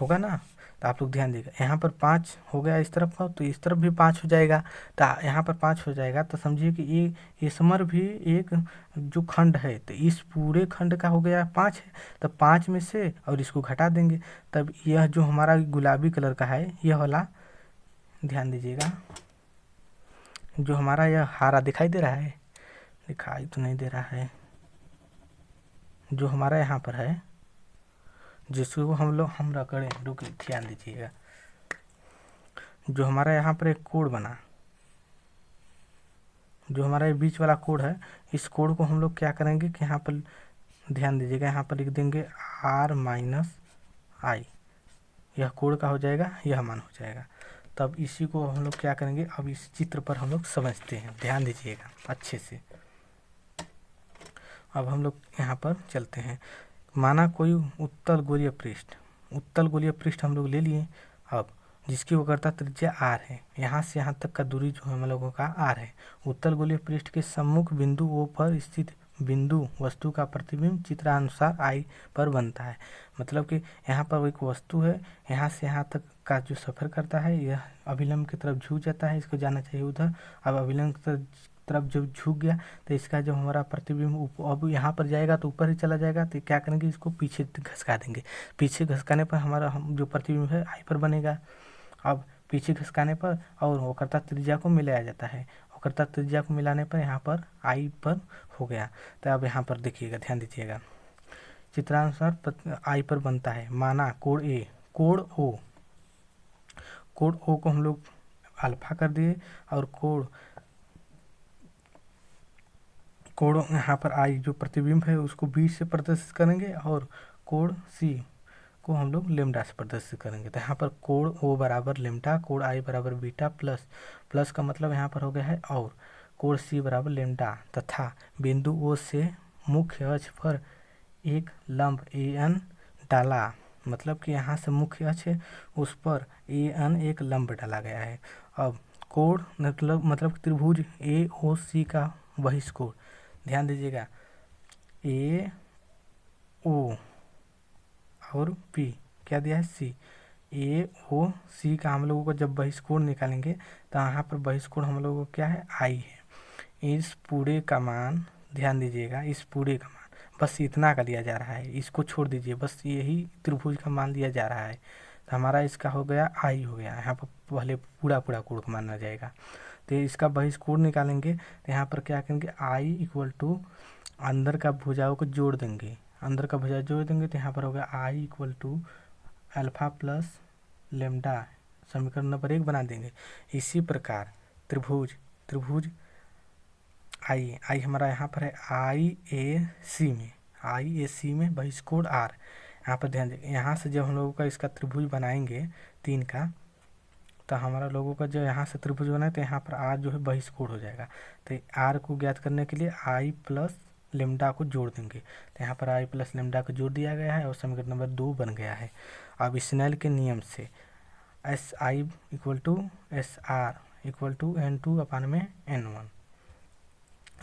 होगा ना। तो आप लोग ध्यान दीजिएगा, यहाँ पर 5 हो गया इस तरफ का, तो इस तरफ भी 5 हो जाएगा। तो यहाँ पर 5 हो जाएगा, तो समझिए कि ये समर भी एक जो खंड है, तो इस पूरे खंड का हो गया 5 है। तो 5 में से और इसको घटा देंगे, तब यह जो हमारा गुलाबी कलर का है यह वाला, ध्यान दीजिएगा, जो हमारा यह हारा दिखाई दे रहा है, दिखाई तो नहीं दे रहा है, जो हमारा यहाँ पर है जिसको हम रगड़े, रुक ध्यान दीजिएगा, जो हमारा यहाँ पर एक कोण बना, जो हमारा ये बीच वाला कोण है, इस कोण को हम लोग क्या करेंगे कि यहाँ पर ध्यान दीजिएगा, यहाँ पर लिख देंगे आर माइनस आई, यह कोण का हो जाएगा, यह मान हो जाएगा। तब इसी को हम लोग क्या करेंगे, अब इस चित्र पर हम लोग समझते हैं, ध्यान दीजिएगा अच्छे से। अब हम लोग यहाँ पर चलते हैं, माना कोई उत्तल गोलीय पृष्ठ, उत्तल गोलीय पृष्ठ हम लोग ले लिए। अब जिसकी वक्रता त्रिज्या आर है, यहाँ से यहाँ तक का दूरी जो हम लोगों का आर है, उत्तल गोलीय पृष्ठ के सम्मुख बिंदु ओ पर स्थित बिंदु वस्तु का प्रतिबिंब चित्रानुसार आई पर बनता है। मतलब कि यहाँ पर एक वस्तु है, यहाँ से यहाँ तक का जो सफ़र करता है, यह अभिलंब की तरफ झुक जाता है, इसको जाना चाहिए उधर। अब अभिलंब की तरफ जब झुक गया तो इसका जो हमारा प्रतिबिंब अब यहाँ पर जाएगा तो ऊपर ही चला जाएगा। तो क्या करेंगे, इसको पीछे घसका देंगे, पीछे घसकाने पर हमारा जो प्रतिबिंब है आई पर बनेगा। अब पीछे घसकाने पर और वक्रता त्रिज्या को मिलाया जाता है, वक्रता त्रिज्या को मिलाने पर यहाँ पर आई पर हो गया। तो अब यहाँ पर देखिएगा, ध्यान दीजिएगा, चित्रानुसार आई पर बनता है। माना कोण ए, कोण ओ, कोण ओ को हम लोग अल्फा कर दिए, और कोण यहाँ पर आई जो प्रतिबिंब है उसको 20 से प्रदर्शित करेंगे, और कोण सी को हम लोग लेमडा से प्रदर्शित करेंगे। तो यहाँ पर कोण ओ बराबर लेमडा, कोण आई बराबर बीटा, प्लस का मतलब यहाँ पर हो गया है और कोण सी बराबर लेमडा, तथा बिंदु ओ से मुख्य अक्ष पर एक लंब ए एन डाला। मतलब कि यहाँ से मुख्य अक्ष है उस पर ए एन एक लंब डाला गया है। अब कोण मतलब त्रिभुज ए ओ सी का बहिष्कोण, ध्यान दीजिएगा, ए ओ और पी क्या दिया है सी, ए ओ सी का हम लोगों को जब बहिष्कोण निकालेंगे तो यहाँ पर बहिष्कोण हम लोगों को क्या है, आई है। इस पूरे का मान, ध्यान दीजिएगा, इस पूरे का मान बस इतना का लिया जा रहा है, इसको छोड़ दीजिए, बस यही त्रिभुज का मान लिया जा रहा है। तो हमारा इसका हो गया आई हो गया, यहाँ पर पहले पूरा कोण को माना जाएगा। तो इसका बहिष्कोण निकालेंगे तो यहाँ पर क्या करेंगे, आई इक्वल टू अंदर का भुजाओं को जोड़ देंगे, अंदर का भुजा जोड़ देंगे तो यहाँ पर होगा I equal to alpha plus lambda, समीकरण नंबर 1 बना देंगे। इसी प्रकार त्रिभुज आई हमारा यहाँ पर है आई ए सी में बहिष्कोण आर। यहाँ पर ध्यान दें, यहाँ से जब हम लोगों का इसका त्रिभुज बनाएंगे 3 का, तो हमारा लोगों का जो यहाँ से त्रिभुज बना है तो यहाँ पर आर जो है बहिष्कोण हो जाएगा। तो आर को ज्ञात करने के लिए आई प्लस लेमडा को जोड़ देंगे, तो यहाँ पर आई प्लस लेमडा को जोड़ दिया गया है और समीकरण नंबर 2 बन गया है। अब स्नेल के नियम से S I equal to S R equal to N2/N1,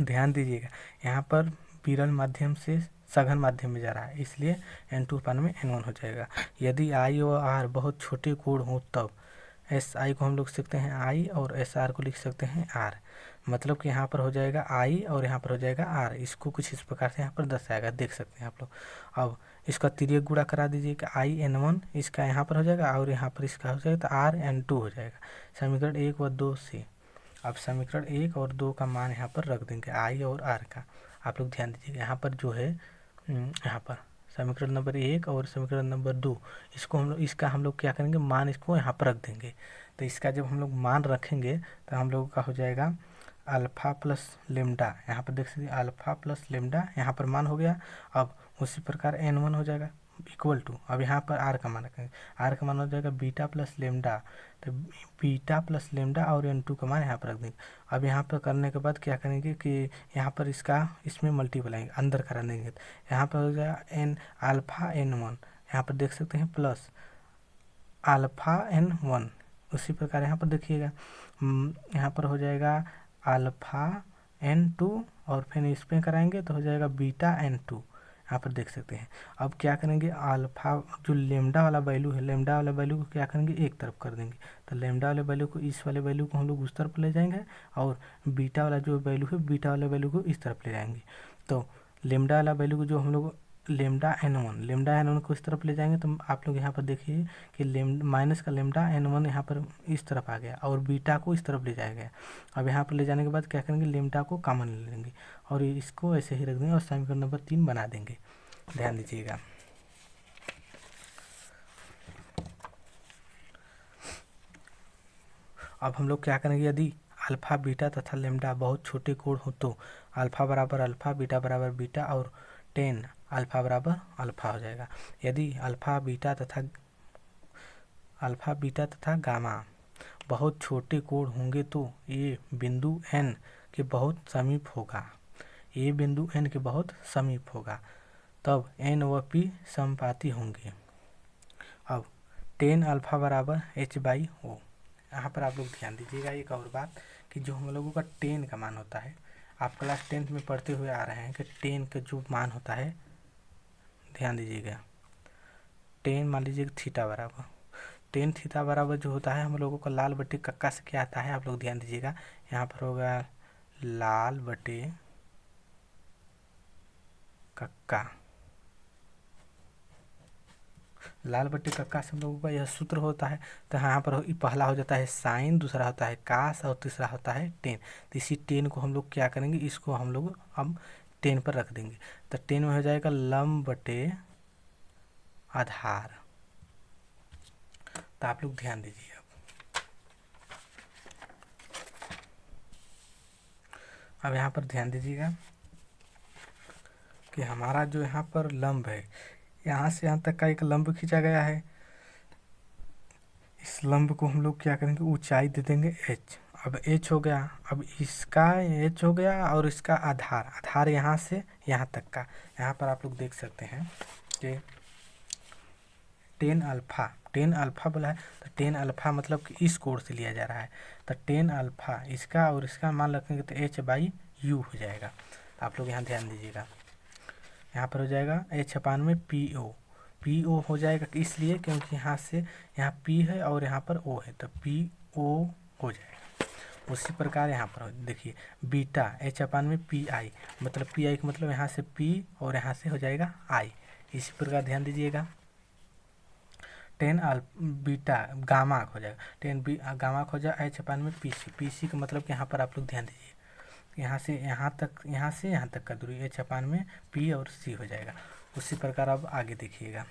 ध्यान दीजिएगा यहाँ पर विरल माध्यम से सघन माध्यम में जा रहा है, इसलिए N2/N1 हो जाएगा। यदि आई और आर बहुत छोटे कोण हो तब एस आई को हम लोग लिख सकते हैं आई और एस आर को लिख सकते हैं आर। मतलब कि यहाँ पर हो जाएगा आई और यहाँ पर हो जाएगा आर। इसको कुछ इस प्रकार से यहाँ पर दर्शाएगा, देख सकते हैं आप लोग। अब इसका तिर्यक गुणा करा दीजिएगा, आई N1 इसका यहाँ पर हो जाएगा और यहाँ पर इसका हो जाएगा, तो R N2 हो जाएगा। समीकरण 1 व 2 से अब समीकरण 1 और 2 का मान यहाँ पर रख देंगे, आई और आर का। आप लोग ध्यान दीजिएगा, यहाँ पर जो है यहाँ पर समीकरण नंबर 1 और समीकरण नंबर 2, इसको हम लोग, इसका हम लोग क्या करेंगे, मान इसको यहाँ पर रख देंगे। तो इसका जब हम लोग मान रखेंगे तो हम लोगों का हो जाएगा अल्फ़ा प्लस लेमडा। यहाँ पर देख सकते अल्फ़ा प्लस लेमडा, यहाँ पर मान हो गया। अब उसी प्रकार n1 हो जाएगा इक्वल टू, अब यहाँ पर आर का मान रखेंगे, आर का मान हो जाएगा बीटा प्लस लेमडा। तो बीटा प्लस लेमडा और n2 का मान यहाँ पर रख देंगे। अब यहाँ पर करने के बाद क्या करेंगे कि यहाँ पर इसका इसमें मल्टीप्लाई अंदर करा देंगे। यहाँ पर हो जाएगा एन अल्फ़ा n1, यहाँ पर देख सकते हैं प्लस अल्फ़ा n1। उसी प्रकार यहाँ पर देखिएगा यहाँ पर हो जाएगा अल्फ़ा n2 और फिर इस पर कराएंगे तो हो जाएगा बीटा n2। यहाँ पर देख सकते हैं। अब क्या करेंगे, अल्फ़ा जो लेमडा वाला वैल्यू है, लेमडा वाला वैल्यू को क्या करेंगे, एक तरफ कर देंगे। तो लेमडा वाले वैल्यू को, इस वाले वैल्यू को हम लोग उस तरफ ले जाएंगे और बीटा वाला जो वैल्यू है, बीटा वाले वैल्यू को इस तरफ ले जाएंगे। तो लेमडा वाला वैल्यू को जो हम लोग लेमडा n1 को इस तरफ ले जाएंगे। तो आप लोग यहाँ पर देखिए कि माइनस का लेमडा n1 यहाँ पर इस तरफ आ गया और बीटा को इस तरफ ले जाया गया। अब यहाँ पर ले जाने के बाद क्या करेंगे, लेमडा को कॉमन ले लेंगे और इसको ऐसे ही रख देंगे और समीकरण नंबर 3 बना देंगे। ध्यान दीजिएगा। अब हम लोग क्या करेंगे, यदि अल्फ़ा बीटा तथा लेमडा बहुत छोटे कोण हो तो अल्फ़ा बराबर अल्फ़ा, बीटा बराबर बीटा और टेन अल्फ़ा बराबर अल्फ़ा हो जाएगा। यदि अल्फ़ा बीटा तथा गामा बहुत छोटे कोण होंगे तो ये बिंदु n के बहुत समीप होगा, ये बिंदु n के बहुत समीप होगा, तब n व p समानुपाती होंगे। अब टेन अल्फ़ा बराबर h/o। यहाँ पर आप लोग ध्यान दीजिएगा एक और बात कि जो हम लोगों का टेन का मान होता है, आप क्लास 10th में पढ़ते हुए आ रहे हैं कि टेन का जो मान होता है, ध्यान दीजिएगा, टेन मान लीजिए थीटा बराबर, टेन थीटा बराबर जो होता है हम लोगों का लाल बटे कक्का से क्या आता है, आप लोग ध्यान दीजिएगा। यहाँ पर होगा लाल बटे कक्का, लाल बटे कक्का से हम लोगों का यह सूत्र होता है। तो यहाँ पर पहला हो जाता है साइन, दूसरा होता है कास और तीसरा होता है टेन। तो इसी टेन को हम लोग क्या करेंगे, इसको हम लोग अब टेन पर रख देंगे। तो टेन में हो जाएगा लंब बटे आधार। तो आप लोग ध्यान दीजिए। अब यहाँ पर ध्यान दीजिएगा कि हमारा जो यहाँ पर लंब है, यहाँ से यहाँ तक का एक लंब खींचा गया है। इस लंब को हम लोग क्या करेंगे, ऊंचाई दे देंगे h। अब h हो गया, अब इसका h हो गया और इसका आधार यहाँ से यहाँ तक का। यहाँ पर आप लोग देख सकते हैं कि टेन अल्फ़ा बोला है, तो टेन अल्फ़ा मतलब कि इस कोण से लिया जा रहा है। तो टेन अल्फ़ा इसका और इसका मान रखेंगे तो h/u हो जाएगा। आप लोग यहाँ ध्यान दीजिएगा, यहाँ पर हो जाएगा h/PO हो जाएगा, इसलिए क्योंकि यहाँ से यहाँ P है और यहाँ पर O है, तो PO हो जाएगा। उसी प्रकार यहाँ पर देखिए बीटा h/PI, मतलब PI का मतलब यहाँ से P और यहाँ से हो जाएगा I। इसी प्रकार ध्यान दीजिएगा, टेन बीटा गामा हो जाएगा, गामा हो जाएगा h/PC का मतलब कि यहाँ पर आप लोग ध्यान दीजिए, यहाँ से यहाँ तक का दूरी h/P और C हो जाएगा। उसी प्रकार अब आगे देखिएगा।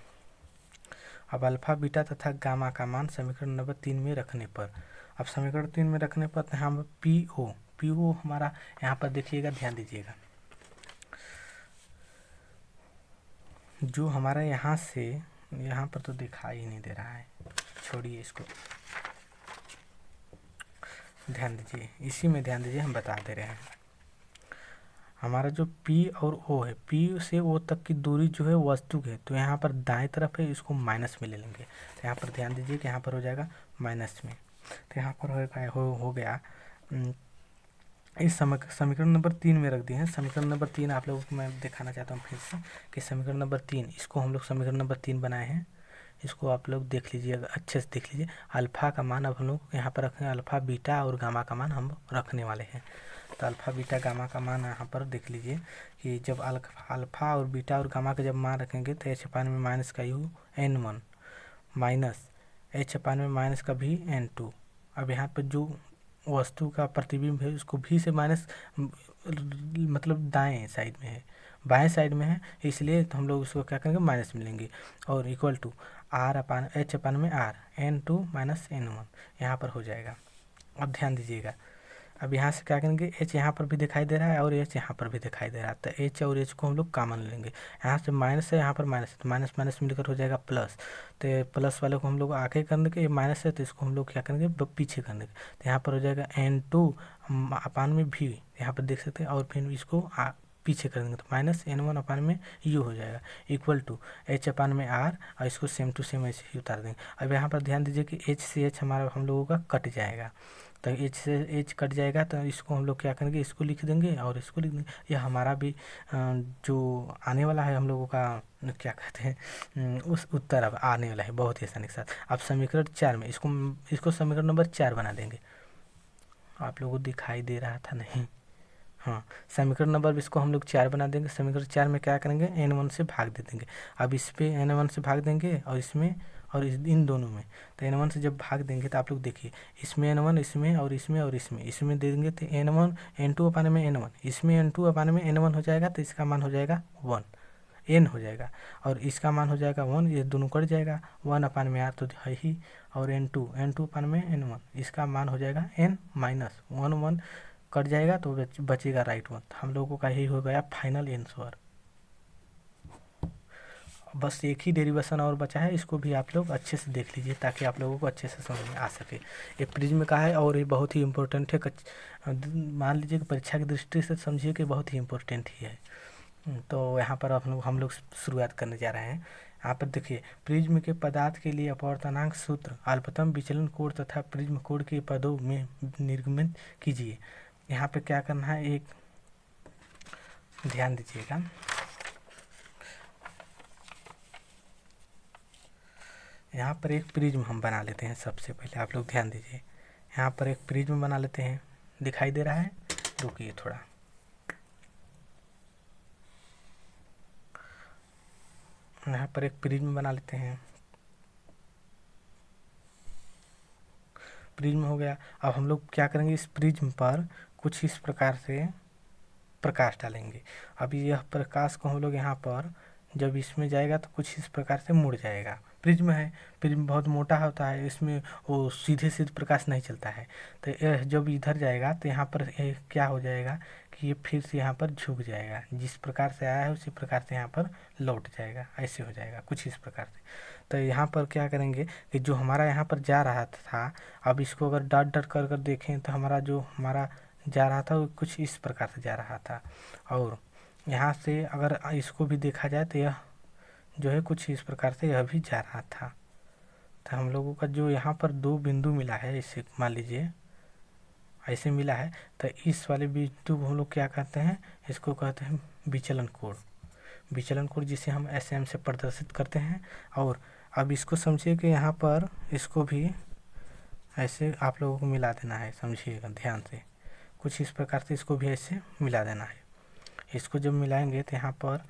अब अल्फ़ा बीटा तथा गामा का मान समीकरण नंबर 3 में रखने पर, अब समीकरण 3 में रखने पर हम PO हमारा यहाँ पर देखिएगा, ध्यान दीजिएगा, जो हमारा यहाँ से यहाँ पर तो दिखाई नहीं दे रहा है, छोड़िए इसको, ध्यान दीजिए, इसी में ध्यान दीजिए, हम बता दे रहे हैं। हमारा जो P और O है, P से O तक की दूरी जो है वस्तु की है, तो यहाँ पर दाएं तरफ है, इसको माइनस में ले लेंगे। तो यहाँ पर ध्यान दीजिए कि यहाँ पर हो जाएगा माइनस में। तो यहाँ पर हो गया इस समीकरण नंबर 3 में रख दिए हैं। समीकरण नंबर 3 आप लोगों को मैं दिखाना चाहता हूँ फिर से कि समीकरण नंबर 3, इसको हम लोग समीकरण नंबर 3 बनाए हैं। इसको आप लोग देख लीजिए, अच्छे से देख लीजिए। अल्फ़ा का मान अब हम लोग यहाँ पर रखें, अल्फ़ा बीटा और गामा का मान हम रखने वाले हैं। तो अल्फ़ा बीटा गामा का मान यहाँ पर देख लीजिए कि जब अल्फ़ा और बीटा और गामा का जब मान रखेंगे तो h/में माइनस का u n1 माइनस h/में माइनस का भी n2। अब यहाँ पर जो वस्तु का प्रतिबिंब है उसको भी से माइनस मतलब दाएं साइड में है, बाएं साइड में है, इसलिए तो हम लोग उसको क्या करेंगे माइनस मिलेंगे। और equal to R upon H upon में आर n2 माइनस n1 यहाँ पर हो जाएगा। अब ध्यान दीजिएगा, अब यहाँ से क्या करेंगे, h यहाँ पर भी दिखाई दे रहा है और h यहाँ पर भी दिखाई दे रहा है, तो h और h को हम लोग कॉमन लेंगे। यहाँ से माइनस है, यहाँ पर माइनस है, तो माइनस माइनस मिलकर हो जाएगा प्लस। तो ये प्लस वाले को हम लोग आगे कर देंगे, ये माइनस है तो इसको हम लोग क्या करेंगे पीछे कर देंगे। तो यहाँ पर हो जाएगा n2 अपान में भी, यहाँ पर देख सकते हैं, और फिर इसको पीछे कर देंगे तो माइनस n1 अपान में u हो जाएगा इक्वल टू h अपान में r, और इसको सेम टू सेम ऐसे ही उतार देंगे। अब यहाँ पर ध्यान दीजिए कि h से h हमारा हम लोगों का कट जाएगा, तो h से h कट जाएगा तो इसको हम लोग क्या करेंगे, इसको लिख देंगे और इसको लिख देंगे। यह हमारा भी जो आने वाला है हम लोगों का क्या कहते हैं उस उत्तर अब आने वाला है बहुत ही आसानी के साथ। अब समीकरण 4 में इसको समीकरण नंबर 4 बना देंगे। आप लोगों को दिखाई दे रहा था नहीं, हाँ, समीकरण नंबर इसको हम लोग 4 बना देंगे। समीकरण 4 में क्या करेंगे, n1 से भाग दे देंगे। अब इस पे n1 से भाग देंगे और इसमें और इन दोनों में, तो n1 से जब भाग देंगे तो आप लोग देखिए इसमें n1, इसमें और इसमें और इसमें दे देंगे तो n1 n2 अपान में n1, इसमें n2 अपान में n1 हो जाएगा, तो इसका मान हो जाएगा 1 n हो जाएगा, और इसका मान हो जाएगा 1, ये दोनों कट जाएगा, 1 अपान में r तो है ही, और n2 अपान में n1 इसका मान हो जाएगा n माइनस 1 कट जाएगा तो बचेगा राइट 1। हम लोगों का यही हो गया फाइनल आंसर। बस एक ही डेरिवेशन और बचा है, इसको भी आप लोग अच्छे से देख लीजिए ताकि आप लोगों को अच्छे से समझ में आ सके। ये प्रिज्म का है और ये बहुत ही इम्पोर्टेंट है, मान लीजिए कि परीक्षा की दृष्टि से समझिए कि बहुत ही इम्पोर्टेंट ही है। तो यहाँ पर हम लोग शुरुआत करने जा रहे हैं। यहाँ पर देखिए, प्रिज्म के पदार्थ के लिए अपवर्तनांक सूत्र, अल्पतम विचलन कोण तथा प्रिज्म कोण के पदों में निर्गमित कीजिए। यहाँ पे क्या करना है, एक ध्यान दीजिएगा, यहाँ पर एक प्रिज्म हम बना लेते हैं। सबसे पहले आप लोग ध्यान दीजिए, यहाँ पर एक प्रिज्म बना लेते हैं। दिखाई दे रहा है, रुकिए थोड़ा, यहाँ पर एक प्रिज्म बना लेते हैं। प्रिज्म हो गया। अब हम लोग क्या करेंगे, इस प्रिज्म पर कुछ इस प्रकार से प्रकाश डालेंगे। अभी यह प्रकाश को हम लोग यहाँ पर जब इसमें जाएगा तो कुछ इस प्रकार से मुड़ जाएगा। प्रिज्म है, प्रिज्म बहुत मोटा होता है, इसमें वो सीधे सीधे प्रकाश नहीं चलता है, तो यह जब इधर जाएगा तो यहाँ पर क्या हो जाएगा कि ये फिर से यहाँ पर झुक जाएगा, जिस प्रकार से आया है उसी प्रकार से यहाँ पर लौट जाएगा, ऐसे हो जाएगा कुछ इस प्रकार से। तो यहाँ पर क्या करेंगे कि जो हमारा यहाँ पर जा रहा था, अब इसको अगर डॉट डॉट कर कर देखें तो हमारा जा रहा था वो कुछ इस प्रकार से जा रहा था, और यहाँ से अगर इसको भी देखा जाए तो यह जो है कुछ इस प्रकार से यह भी जा रहा था। तो हम लोगों का जो यहाँ पर दो बिंदु मिला है, इसे मान लीजिए ऐसे मिला है, तो इस वाले बिंदु को हम लोग क्या कहते हैं, इसको कहते हैं विचलन कोण। विचलन कोण जिसे हम SM से प्रदर्शित करते हैं। और अब इसको समझिए कि यहाँ पर इसको भी ऐसे आप लोगों को मिला देना है, समझिएगा ध्यान से, कुछ इस प्रकार से इसको भी ऐसे मिला देना है। इसको जब मिलाएंगे तो यहाँ पर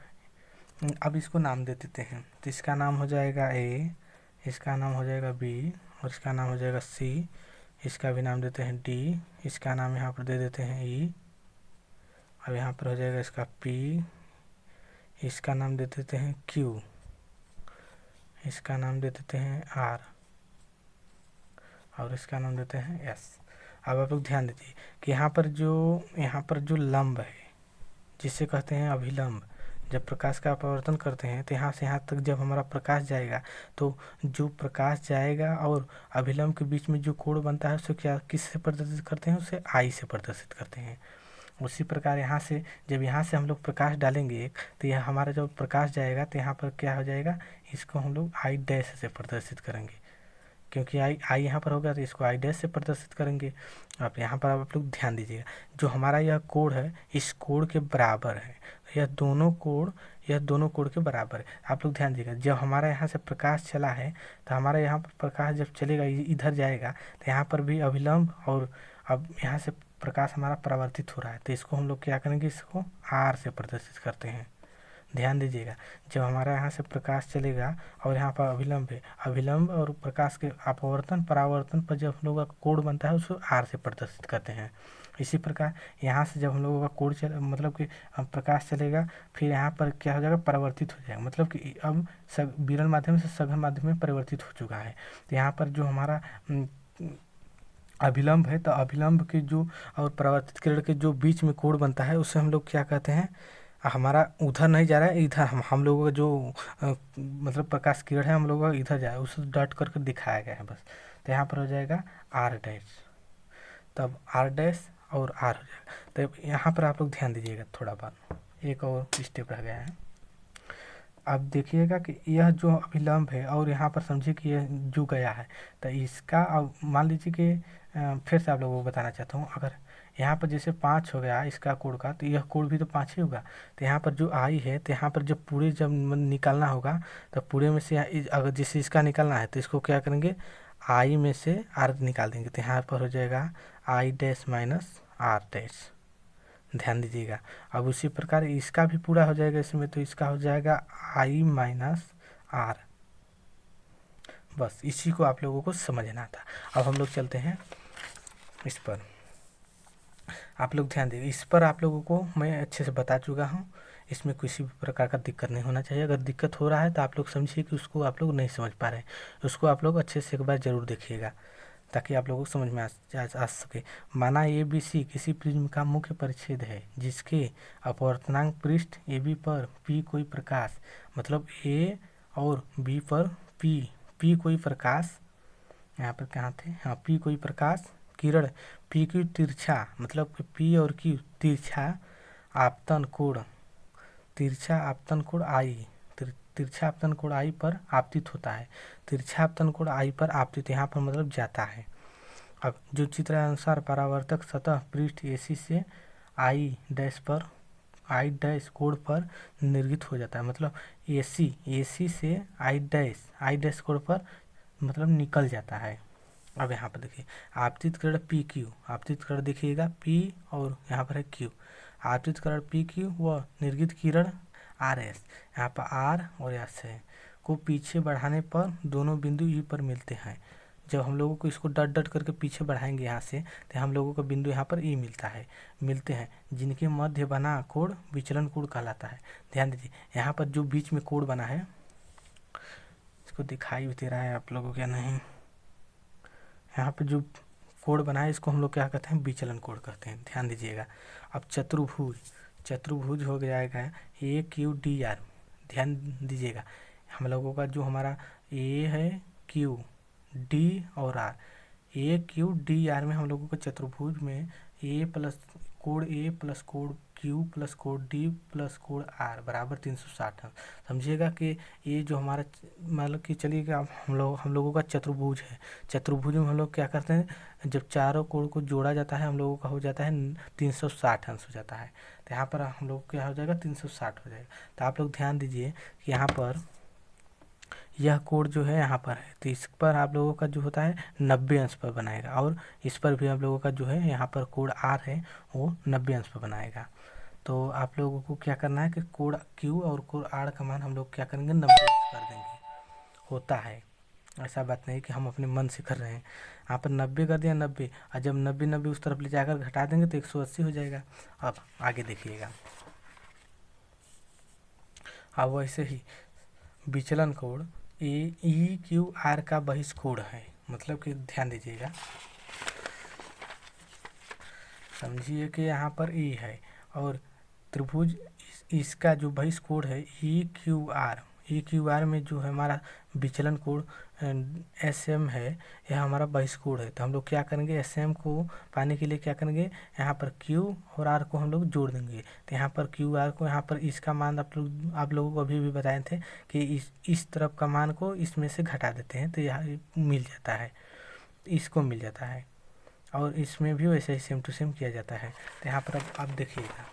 अब इसको नाम दे देते हैं, तो इसका नाम हो जाएगा A, इसका नाम हो जाएगा B, और इसका नाम हो जाएगा C, इसका भी नाम देते हैं D, इसका नाम यहाँ पर दे देते हैं E, अब यहाँ पर हो जाएगा इसका P, इसका नाम दे देते हैं Q, इसका नाम दे देते हैं R, और इसका नाम देते हैं S। अब आप लोग ध्यान दीजिए कि यहाँ पर जो लंब है जिसे कहते हैं अभिलंब, जब प्रकाश का अपवर्तन करते हैं तो यहाँ से यहाँ तक जब हमारा प्रकाश जाएगा तो जो प्रकाश जाएगा और अभिलंब के बीच में जो कोण बनता है उसे किससे प्रदर्शित करते हैं, उसे I से प्रदर्शित करते हैं। उसी प्रकार यहाँ से जब यहाँ से हम लोग प्रकाश डालेंगे एक, तो यह हमारा जब प्रकाश जाएगा तो यहाँ पर क्या हो जाएगा, इसको हम लोग I डैश से प्रदर्शित करेंगे, क्योंकि आई यहाँ पर होगा तो इसको आई डैश से प्रदर्शित करेंगे। आप यहाँ पर आप लोग ध्यान दीजिएगा, जो हमारा यह कोण है इस कोण के बराबर है, यह दोनों कोण के बराबर है। आप लोग ध्यान दीजिएगा, जब हमारा यहाँ से प्रकाश चला है तो हमारा यहाँ पर प्रकाश जब चलेगा इधर जाएगा तो यहाँ पर भी अभिलंब, और अब यहाँ से प्रकाश हमारा परावर्तित हो रहा है, तो इसको हम लोग क्या करेंगे, इसको R से प्रदर्शित करते हैं। ध्यान दीजिएगा, जब हमारा यहाँ से प्रकाश चलेगा और यहाँ पर अभिलंब है, अभिलंब और प्रकाश के अपवर्तन परावर्तन पर जब हम लोगों का कोण बनता है उसको आर से प्रदर्शित करते हैं। इसी प्रकार यहाँ से जब हम लोगों का कोण मतलब कि प्रकाश चलेगा, फिर यहाँ पर क्या हो जाएगा, परावर्तित हो जाएगा, मतलब कि अब विरल माध्यम से सघन माध्यम में परिवर्तित हो चुका है। तो यहाँ पर जो हमारा अभिलंब है, तो अभिलंब के जो और परावर्तित किरण के जो बीच में कोण बनता है उसे हम लोग क्या कहते हैं, हमारा उधर नहीं जा रहा है, इधर हम लोगों का जो मतलब प्रकाश किरण है हम लोगों का इधर जा रहा है, उसे डॉट करके दिखाया गया है बस। तो यहाँ पर हो जाएगा आर डैश, तब आर डैश और आर हो जाएगा। तो यहाँ पर आप लोग ध्यान दीजिएगा, थोड़ा बात एक और स्टेप रह गया है। अब देखिएगा कि यह जो अभिलंब है और यहाँ पर समझिए कि यह जो गया है, तो इसका अब मान लीजिए कि फिर से आप लोगों को बताना चाहता हूँ, अगर यहाँ पर जैसे 5 हो गया इसका कोण का, तो यह कोण भी तो 5 ही होगा। तो यहाँ पर जो आई है, तो यहाँ पर जब पूरे जब निकालना होगा तो पूरे में से अगर जैसे इसका निकालना है तो इसको क्या करेंगे, आई में से आर निकाल देंगे, तो यहाँ पर हो जाएगा I dash minus R dash. ध्यान दीजिएगा। अब उसी प्रकार इसका भी पूरा हो जाएगा इसमें, तो इसका हो जाएगा आई माइनस आर। बस इसी को आप लोगों को समझना था। अब हम लोग चलते हैं इस पर, आप लोग ध्यान दीजिए। इस पर आप लोगों को मैं अच्छे से बता चुका हूँ, इसमें किसी भी प्रकार का दिक्कत नहीं होना चाहिए। अगर दिक्कत हो रहा है तो आप लोग समझिए कि उसको आप लोग नहीं समझ पा रहे हैं, उसको आप लोग अच्छे से एक बार ज़रूर देखिएगा ताकि आप लोगों को समझ में आ सके। माना ए बी सी किसी प्रिज्म का मुख्य परिच्छेद है जिसके अपवर्तनांक पृष्ठ ए बी पर पी कोई प्रकाश, मतलब ए और बी पर पी कोई प्रकाश, यहाँ पर कहाँ थे, हाँ पी कोई प्रकाश किरण पी क्यू तिरछा, मतलब कि पी और क्यू तिरछा आपतन कोण, तिरछा आपतन कोण आई, तिरछा आपतन कोण आई पर आपतित होता है, तिरछा आपतन कोण आई पर आपतित यहाँ पर मतलब जाता है। अब जो चित्रानुसार परावर्तक सतह पृष्ठ एसी से आई डैश कोण पर निर्गित हो जाता है, मतलब एसी से आई डैश कोण पर मतलब निकल जाता है। अब यहाँ पर देखिए आपतित किरण पी क्यू, आपतित किरण देखिएगा पी और यहाँ पर है क्यू, आपतित किरण पी क्यू व निर्गित किरण आर एस, यहाँ पर आर और एस है, को पीछे बढ़ाने पर दोनों बिंदु ई पर मिलते हैं। जब हम लोगों को इसको डट करके पीछे बढ़ाएंगे यहाँ से, तो हम लोगों का बिंदु यहाँ पर ई मिलते हैं, जिनके मध्य बना कोण विचलन कोण कहलाता है। ध्यान दीजिए यहाँ पर जो बीच में कोण बना है, इसको दिखाई भी दे रहा है आप लोगों को या नहीं, यहाँ पर जो कोण बना है इसको हम लोग क्या कहते हैं, विचलन कोण कहते हैं। ध्यान दीजिएगा। अब चतुर्भुज हो जाएगा ए क्यू डी आर। ध्यान दीजिएगा हम लोगों का जो हमारा ए है, क्यू, डी और R, A Q D R में हम लोगों को चतुर्भुज में ए प्लस कोण क्यू प्लस कोण डी प्लस कोण आर बराबर 360 अंश। समझिएगा कि ये जो हमारा मतलब कि चलिए हम लोगों का चतुर्भुज है, चतुर्भुज में हम लोग क्या करते हैं, जब चारों कोण को जोड़ा जाता है हम लोगों का हो जाता है 360 अंश हो जाता है। तो यहाँ पर हम लोग क्या हो जाएगा, 360 हो जाएगा। तो आप लोग ध्यान दीजिए कि यहाँ पर यह कोण जो है यहाँ पर है, तो इस पर आप लोगों का जो होता है 90 अंश पर बनाएगा, और इस पर भी आप लोगों का जो है यहाँ पर कोण आर है वो 90 अंश पर बनाएगा। तो आप लोगों को क्या करना है कि कोण क्यू और कोण आर का मान हम लोग क्या करेंगे, 90 अंश कर देंगे। होता है, ऐसा बात नहीं कि हम अपने मन से कर रहे हैं। यहाँ पर 90 कर दिया, 90, और जब 90 उस तरफ ले जाकर घटा देंगे तो 180 हो जाएगा। अब आगे देखिएगा। अब वैसे ही विचलन कोण ई क्यू आर का बहिष्कोण है, मतलब कि ध्यान दीजिएगा, समझिए कि यहाँ पर ई है और त्रिभुज इसका जो बहिष्कोण है ई क्यू आर में जो है हमारा विचलन कोण एस एम है, यह हमारा बहिष्कोण है। तो हम लोग क्या करेंगे, एस एम को पाने के लिए क्या करेंगे, यहाँ पर क्यू और आर को हम लोग जोड़ देंगे। तो यहाँ पर क्यू आर को, यहाँ पर इसका मान आप लोगों को अभी भी बताए थे कि इस तरफ का मान को इसमें से घटा देते हैं तो यहाँ मिल जाता है, इसको मिल जाता है, और इसमें भी वैसे ही सेम टू सेम किया जाता है। तो यहाँ पर अब देखिएगा,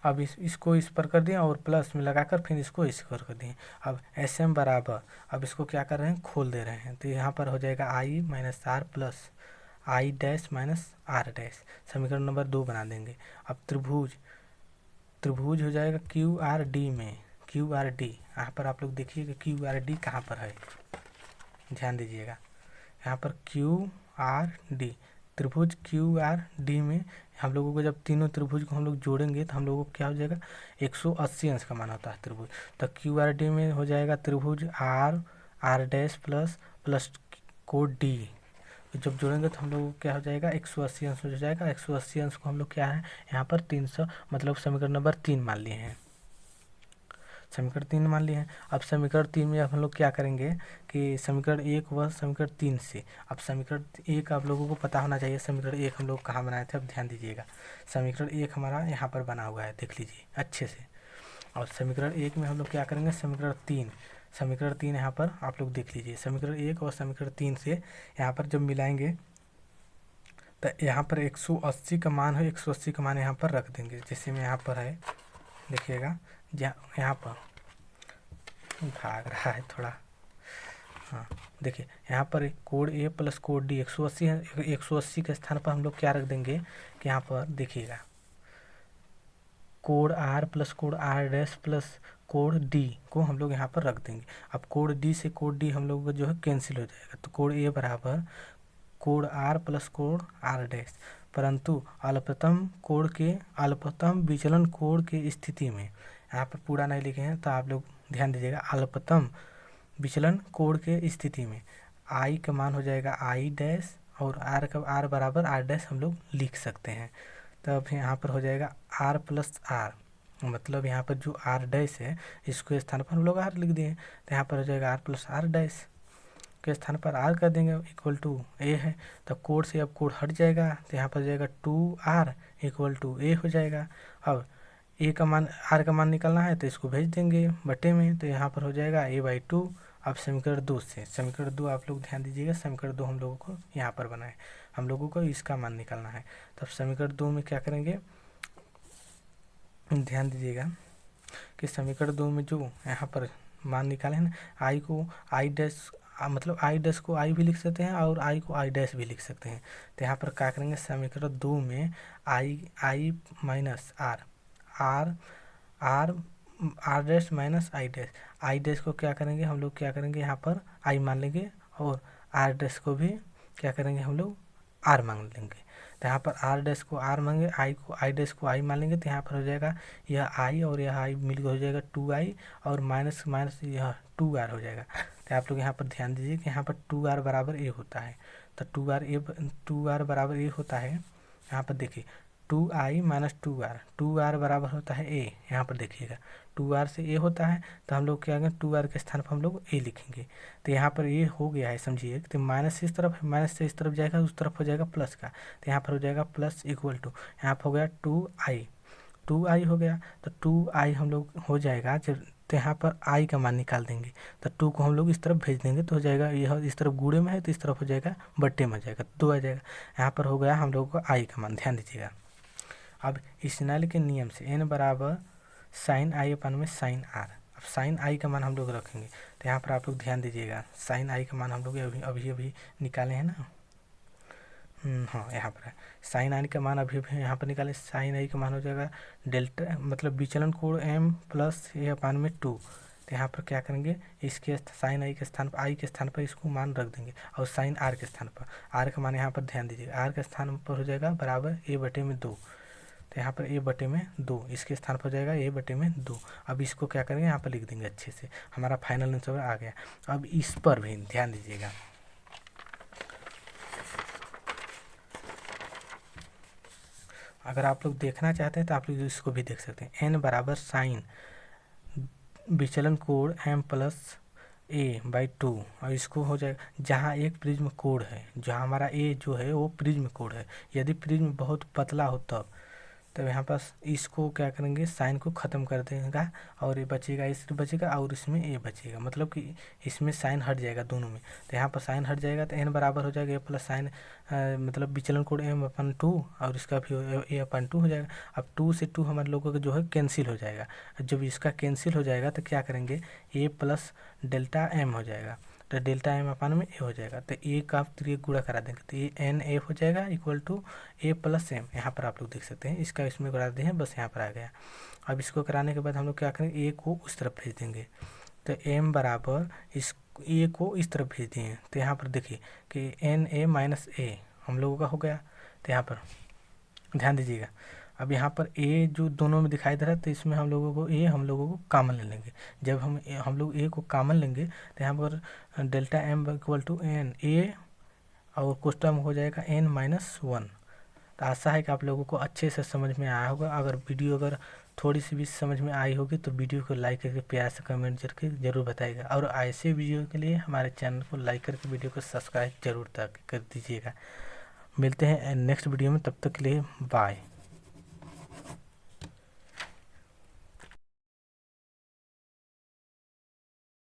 अब इसको इस पर कर दिए और प्लस में लगाकर फिर इसको इस पर कर दिए। अब एस एम बराबर, अब इसको क्या कर रहे हैं, खोल दे रहे हैं, तो यहाँ पर हो जाएगा I minus R plus I dash minus R dash, समीकरण नंबर 2 बना देंगे। अब त्रिभुज हो जाएगा क्यू आर डी में, क्यू आर डी, यहाँ पर आप लोग देखिएगा क्यू आर डी कहाँ पर है, ध्यान दीजिएगा, यहाँ पर क्यू आर डी, त्रिभुज क्यू आर डी में हम लोगों को जब तीनों त्रिभुज को हम लोग जोड़ेंगे तो हम लोगों को क्या हो जाएगा, 180 अंश का मान होता है त्रिभुज। तो क्यू आर डी में हो जाएगा त्रिभुज आर आर डैश प्लस कोड डी, जब जोड़ेंगे तो हम लोग को क्या हो जाएगा, 180 अंश हो जाएगा। 180 अंश को हम लोग क्या है यहाँ पर 300 मतलब समीकरण नंबर 3 मान लिए हैं, समीकरण 3 मान लिए हैं। अब समीकरण 3 में अब हम लोग क्या करेंगे कि समीकरण 1 व समीकरण 3 से, अब समीकरण 1 आप लोगों को पता होना चाहिए, समीकरण 1 हम लोग कहाँ बनाए थे, अब ध्यान दीजिएगा। समीकरण 1 हमारा यहाँ पर बना हुआ है, देख लीजिए अच्छे से। और समीकरण 1 में हम लोग क्या करेंगे, समीकरण 3 यहाँ पर आप लोग देख लीजिए। समीकरण 1 और समीकरण 3 से यहाँ पर जब मिलाएंगे तो यहाँ पर 180 का मान है, 180 का मान यहाँ पर रख देंगे। जैसे में यहाँ पर है, देखिएगा यहाँ पर भाग रहा है थोड़ा, हाँ देखिए यहाँ पर कोड ए प्लस कोड डी 180 है, 180 के स्थान पर हम लोग क्या रख देंगे कि यहाँ पर देखिएगा कोड आर प्लस कोड आर डैश प्लस कोड डी को हम लोग यहाँ पर रख देंगे। अब कोड डी से कोड डी हम लोग को जो है कैंसिल हो जाएगा, तो कोड ए बराबर कोड आर प्लस कोड आर डैश, परंतु अल्पतम विचलन कोण की स्थिति में, यहाँ पर पूरा नहीं लिखे हैं तो आप लोग ध्यान दीजिएगा, अल्पतम विचलन कोण के स्थिति में आई का मान हो जाएगा आई डैश और आर का आर बराबर आर डैश हम लोग लिख सकते हैं। तब यहाँ पर हो जाएगा आर प्लस आर, मतलब यहाँ पर जो आर डैश है इसको स्थान पर हम लोग आर लिख दिए, तो यहाँ पर हो जाएगा आर प्लस आर डैश के स्थान पर आर कर देंगे इक्वल टू ए है, तो कोड से अब कोड हट जाएगा तो यहाँ पर हो जाएगा 2r इक्वल टू ए हो जाएगा। अब ए का मान आर का मान निकालना है तो इसको भेज देंगे बटे में, तो यहाँ पर हो जाएगा a/2। अब समीकरण 2 से, समीकरण 2 आप लोग ध्यान दीजिएगा, समीकरण 2 हम लोगों को यहाँ पर बनाए, हम लोगों को इसका मान निकालना है। तब समीकरण 2 में क्या करेंगे, ध्यान दीजिएगा कि समीकरण 2 में जो यहाँ पर मान निकाले हैं ना, आई को आई डैश मतलब आई डैश को आई भी लिख सकते हैं और आई को आई डैश भी लिख सकते हैं। तो यहाँ पर क्या करेंगे, समीकरण 2 में I minus R dash minus I dash को क्या करेंगे हम लोग, क्या करेंगे यहाँ पर आई मान लेंगे और आर डैश को भी क्या करेंगे हम लोग आर मान लेंगे। तो यहाँ पर आर डैश को आर मांगे, आई डैश को आई मान लेंगे, तो यहाँ पर हो जाएगा यह आई और यह आई मिलकर हो जाएगा 2i और माइनस माइनस यह 2r हो जाएगा। तो आप लोग यहाँ पर ध्यान दीजिए कि यहाँ पर 2r बराबर ए होता है, तो 2r बराबर ए होता है। यहाँ पर देखिए 2i माइनस 2r बराबर होता है ए, यहाँ पर देखिएगा 2r से ए होता है, तो हम लोग क्या करेंगे 2r के स्थान पर हम लोग ए लिखेंगे। तो यहाँ पर ये हो गया है, समझिए, तो माइनस इस तरफ है, माइनस से इस तरफ जाएगा, उस तरफ हो जाएगा प्लस का, तो यहाँ पर हो जाएगा प्लस इक्वल टू, यहाँ पर हो गया 2i हो गया, तो 2i हम लोग हो जाएगा जब, तो यहाँ पर i का मान निकाल देंगे, तो 2 को हम लोग इस तरफ भेज देंगे तो हो जाएगा, यह इस तरफ गुणे में है तो इस तरफ हो जाएगा बट्टे में जाएगा, 2 आ जाएगा। यहाँ पर हो गया हम लोगों को i का मान, ध्यान दीजिएगा। अब स्नेल के नियम से n बराबर साइन आई अपन में साइन आर, अब साइन आई का मान हम लोग रखेंगे, तो यहाँ पर आप लोग ध्यान दीजिएगा, साइन आई का मान हम लोग अभी निकाले हैं ना, हाँ यहाँ पर है, साइन आई का मान अभी यहाँ पर निकाले, साइन आई का मान हो जाएगा डेल्टा मतलब विचलन कोण m प्लस ए अपान में 2। तो यहाँ पर क्या करेंगे, इसके साइन आई के स्थान पर, आई के स्थान पर इसको मान रख देंगे और साइन आर के स्थान पर, आर का मान यहाँ पर ध्यान दीजिएगा, आर के स्थान पर हो जाएगा बराबर a बटे में 2, तो यहाँ पर a बटे में 2, इसके स्थान पर हो जाएगा a बटे में 2। अब इसको क्या करेंगे, यहाँ पर लिख देंगे अच्छे से, हमारा फाइनल आंसर आ गया। अब इस पर भी ध्यान दीजिएगा, अगर आप लोग देखना चाहते हैं तो आप लोग इसको भी देख सकते हैं, n बराबर साइन विचलन कोण m प्लस a/2, और इसको हो जाएगा जहाँ एक प्रिज्म कोण है, जहाँ हमारा a जो है वो प्रिज्म कोण है, यदि प्रिज्म बहुत पतला हो तब यहाँ पास इसको क्या करेंगे, साइन को ख़त्म कर देगा और ये बचेगा, इस बचेगा और इसमें ए बचेगा, मतलब कि इसमें साइन हट जाएगा दोनों में, तो यहाँ पर साइन हट जाएगा तो n बराबर हो जाएगा ए प्लस साइन मतलब विचलन कोण m/2 और इसका भी a/2 हो जाएगा। अब 2 से 2 हमारे लोगों का जो है कैंसिल हो जाएगा, जब इसका कैंसिल हो जाएगा तो क्या करेंगे, a प्लस डेल्टा m हो जाएगा, तो डेल्टा एम अपान में ए हो जाएगा। तो ए का आप 3 गुणा करा देंगे तो ये एन ए हो जाएगा equal to A plus M. यहाँ पर आप लोग देख सकते हैं, इसका इसमें करा दिए हैं, बस यहाँ पर आ गया। अब इसको कराने के बाद हम लोग क्या करेंगे, ए को उस तरफ भेज देंगे। तो एम बराबर इस ए को इस तरफ भेज दिए। तो यहाँ पर देखिए कि एन ए माइनस ए हम लोगों का हो गया। तो यहाँ पर ध्यान दीजिएगा, अब यहाँ पर ए जो दोनों में दिखाई दे रहा है, तो इसमें हम लोगों को कॉमन ले लेंगे। जब हम लोग ए को कॉमन लेंगे तो यहाँ पर delta M equal to N A और कुछ टर्म हो जाएगा एन माइनस 1। तो आशा है कि आप लोगों को अच्छे से समझ में आया होगा। अगर वीडियो अगर थोड़ी सी भी समझ में आई होगी तो वीडियो को लाइक करके प्यार से कमेंट करके ज़रूर बताइएगा। और ऐसे वीडियो के लिए हमारे चैनल को लाइक करके वीडियो को सब्सक्राइब जरूर कर दीजिएगा। मिलते हैं नेक्स्ट वीडियो में, तब तक के लिए बाय।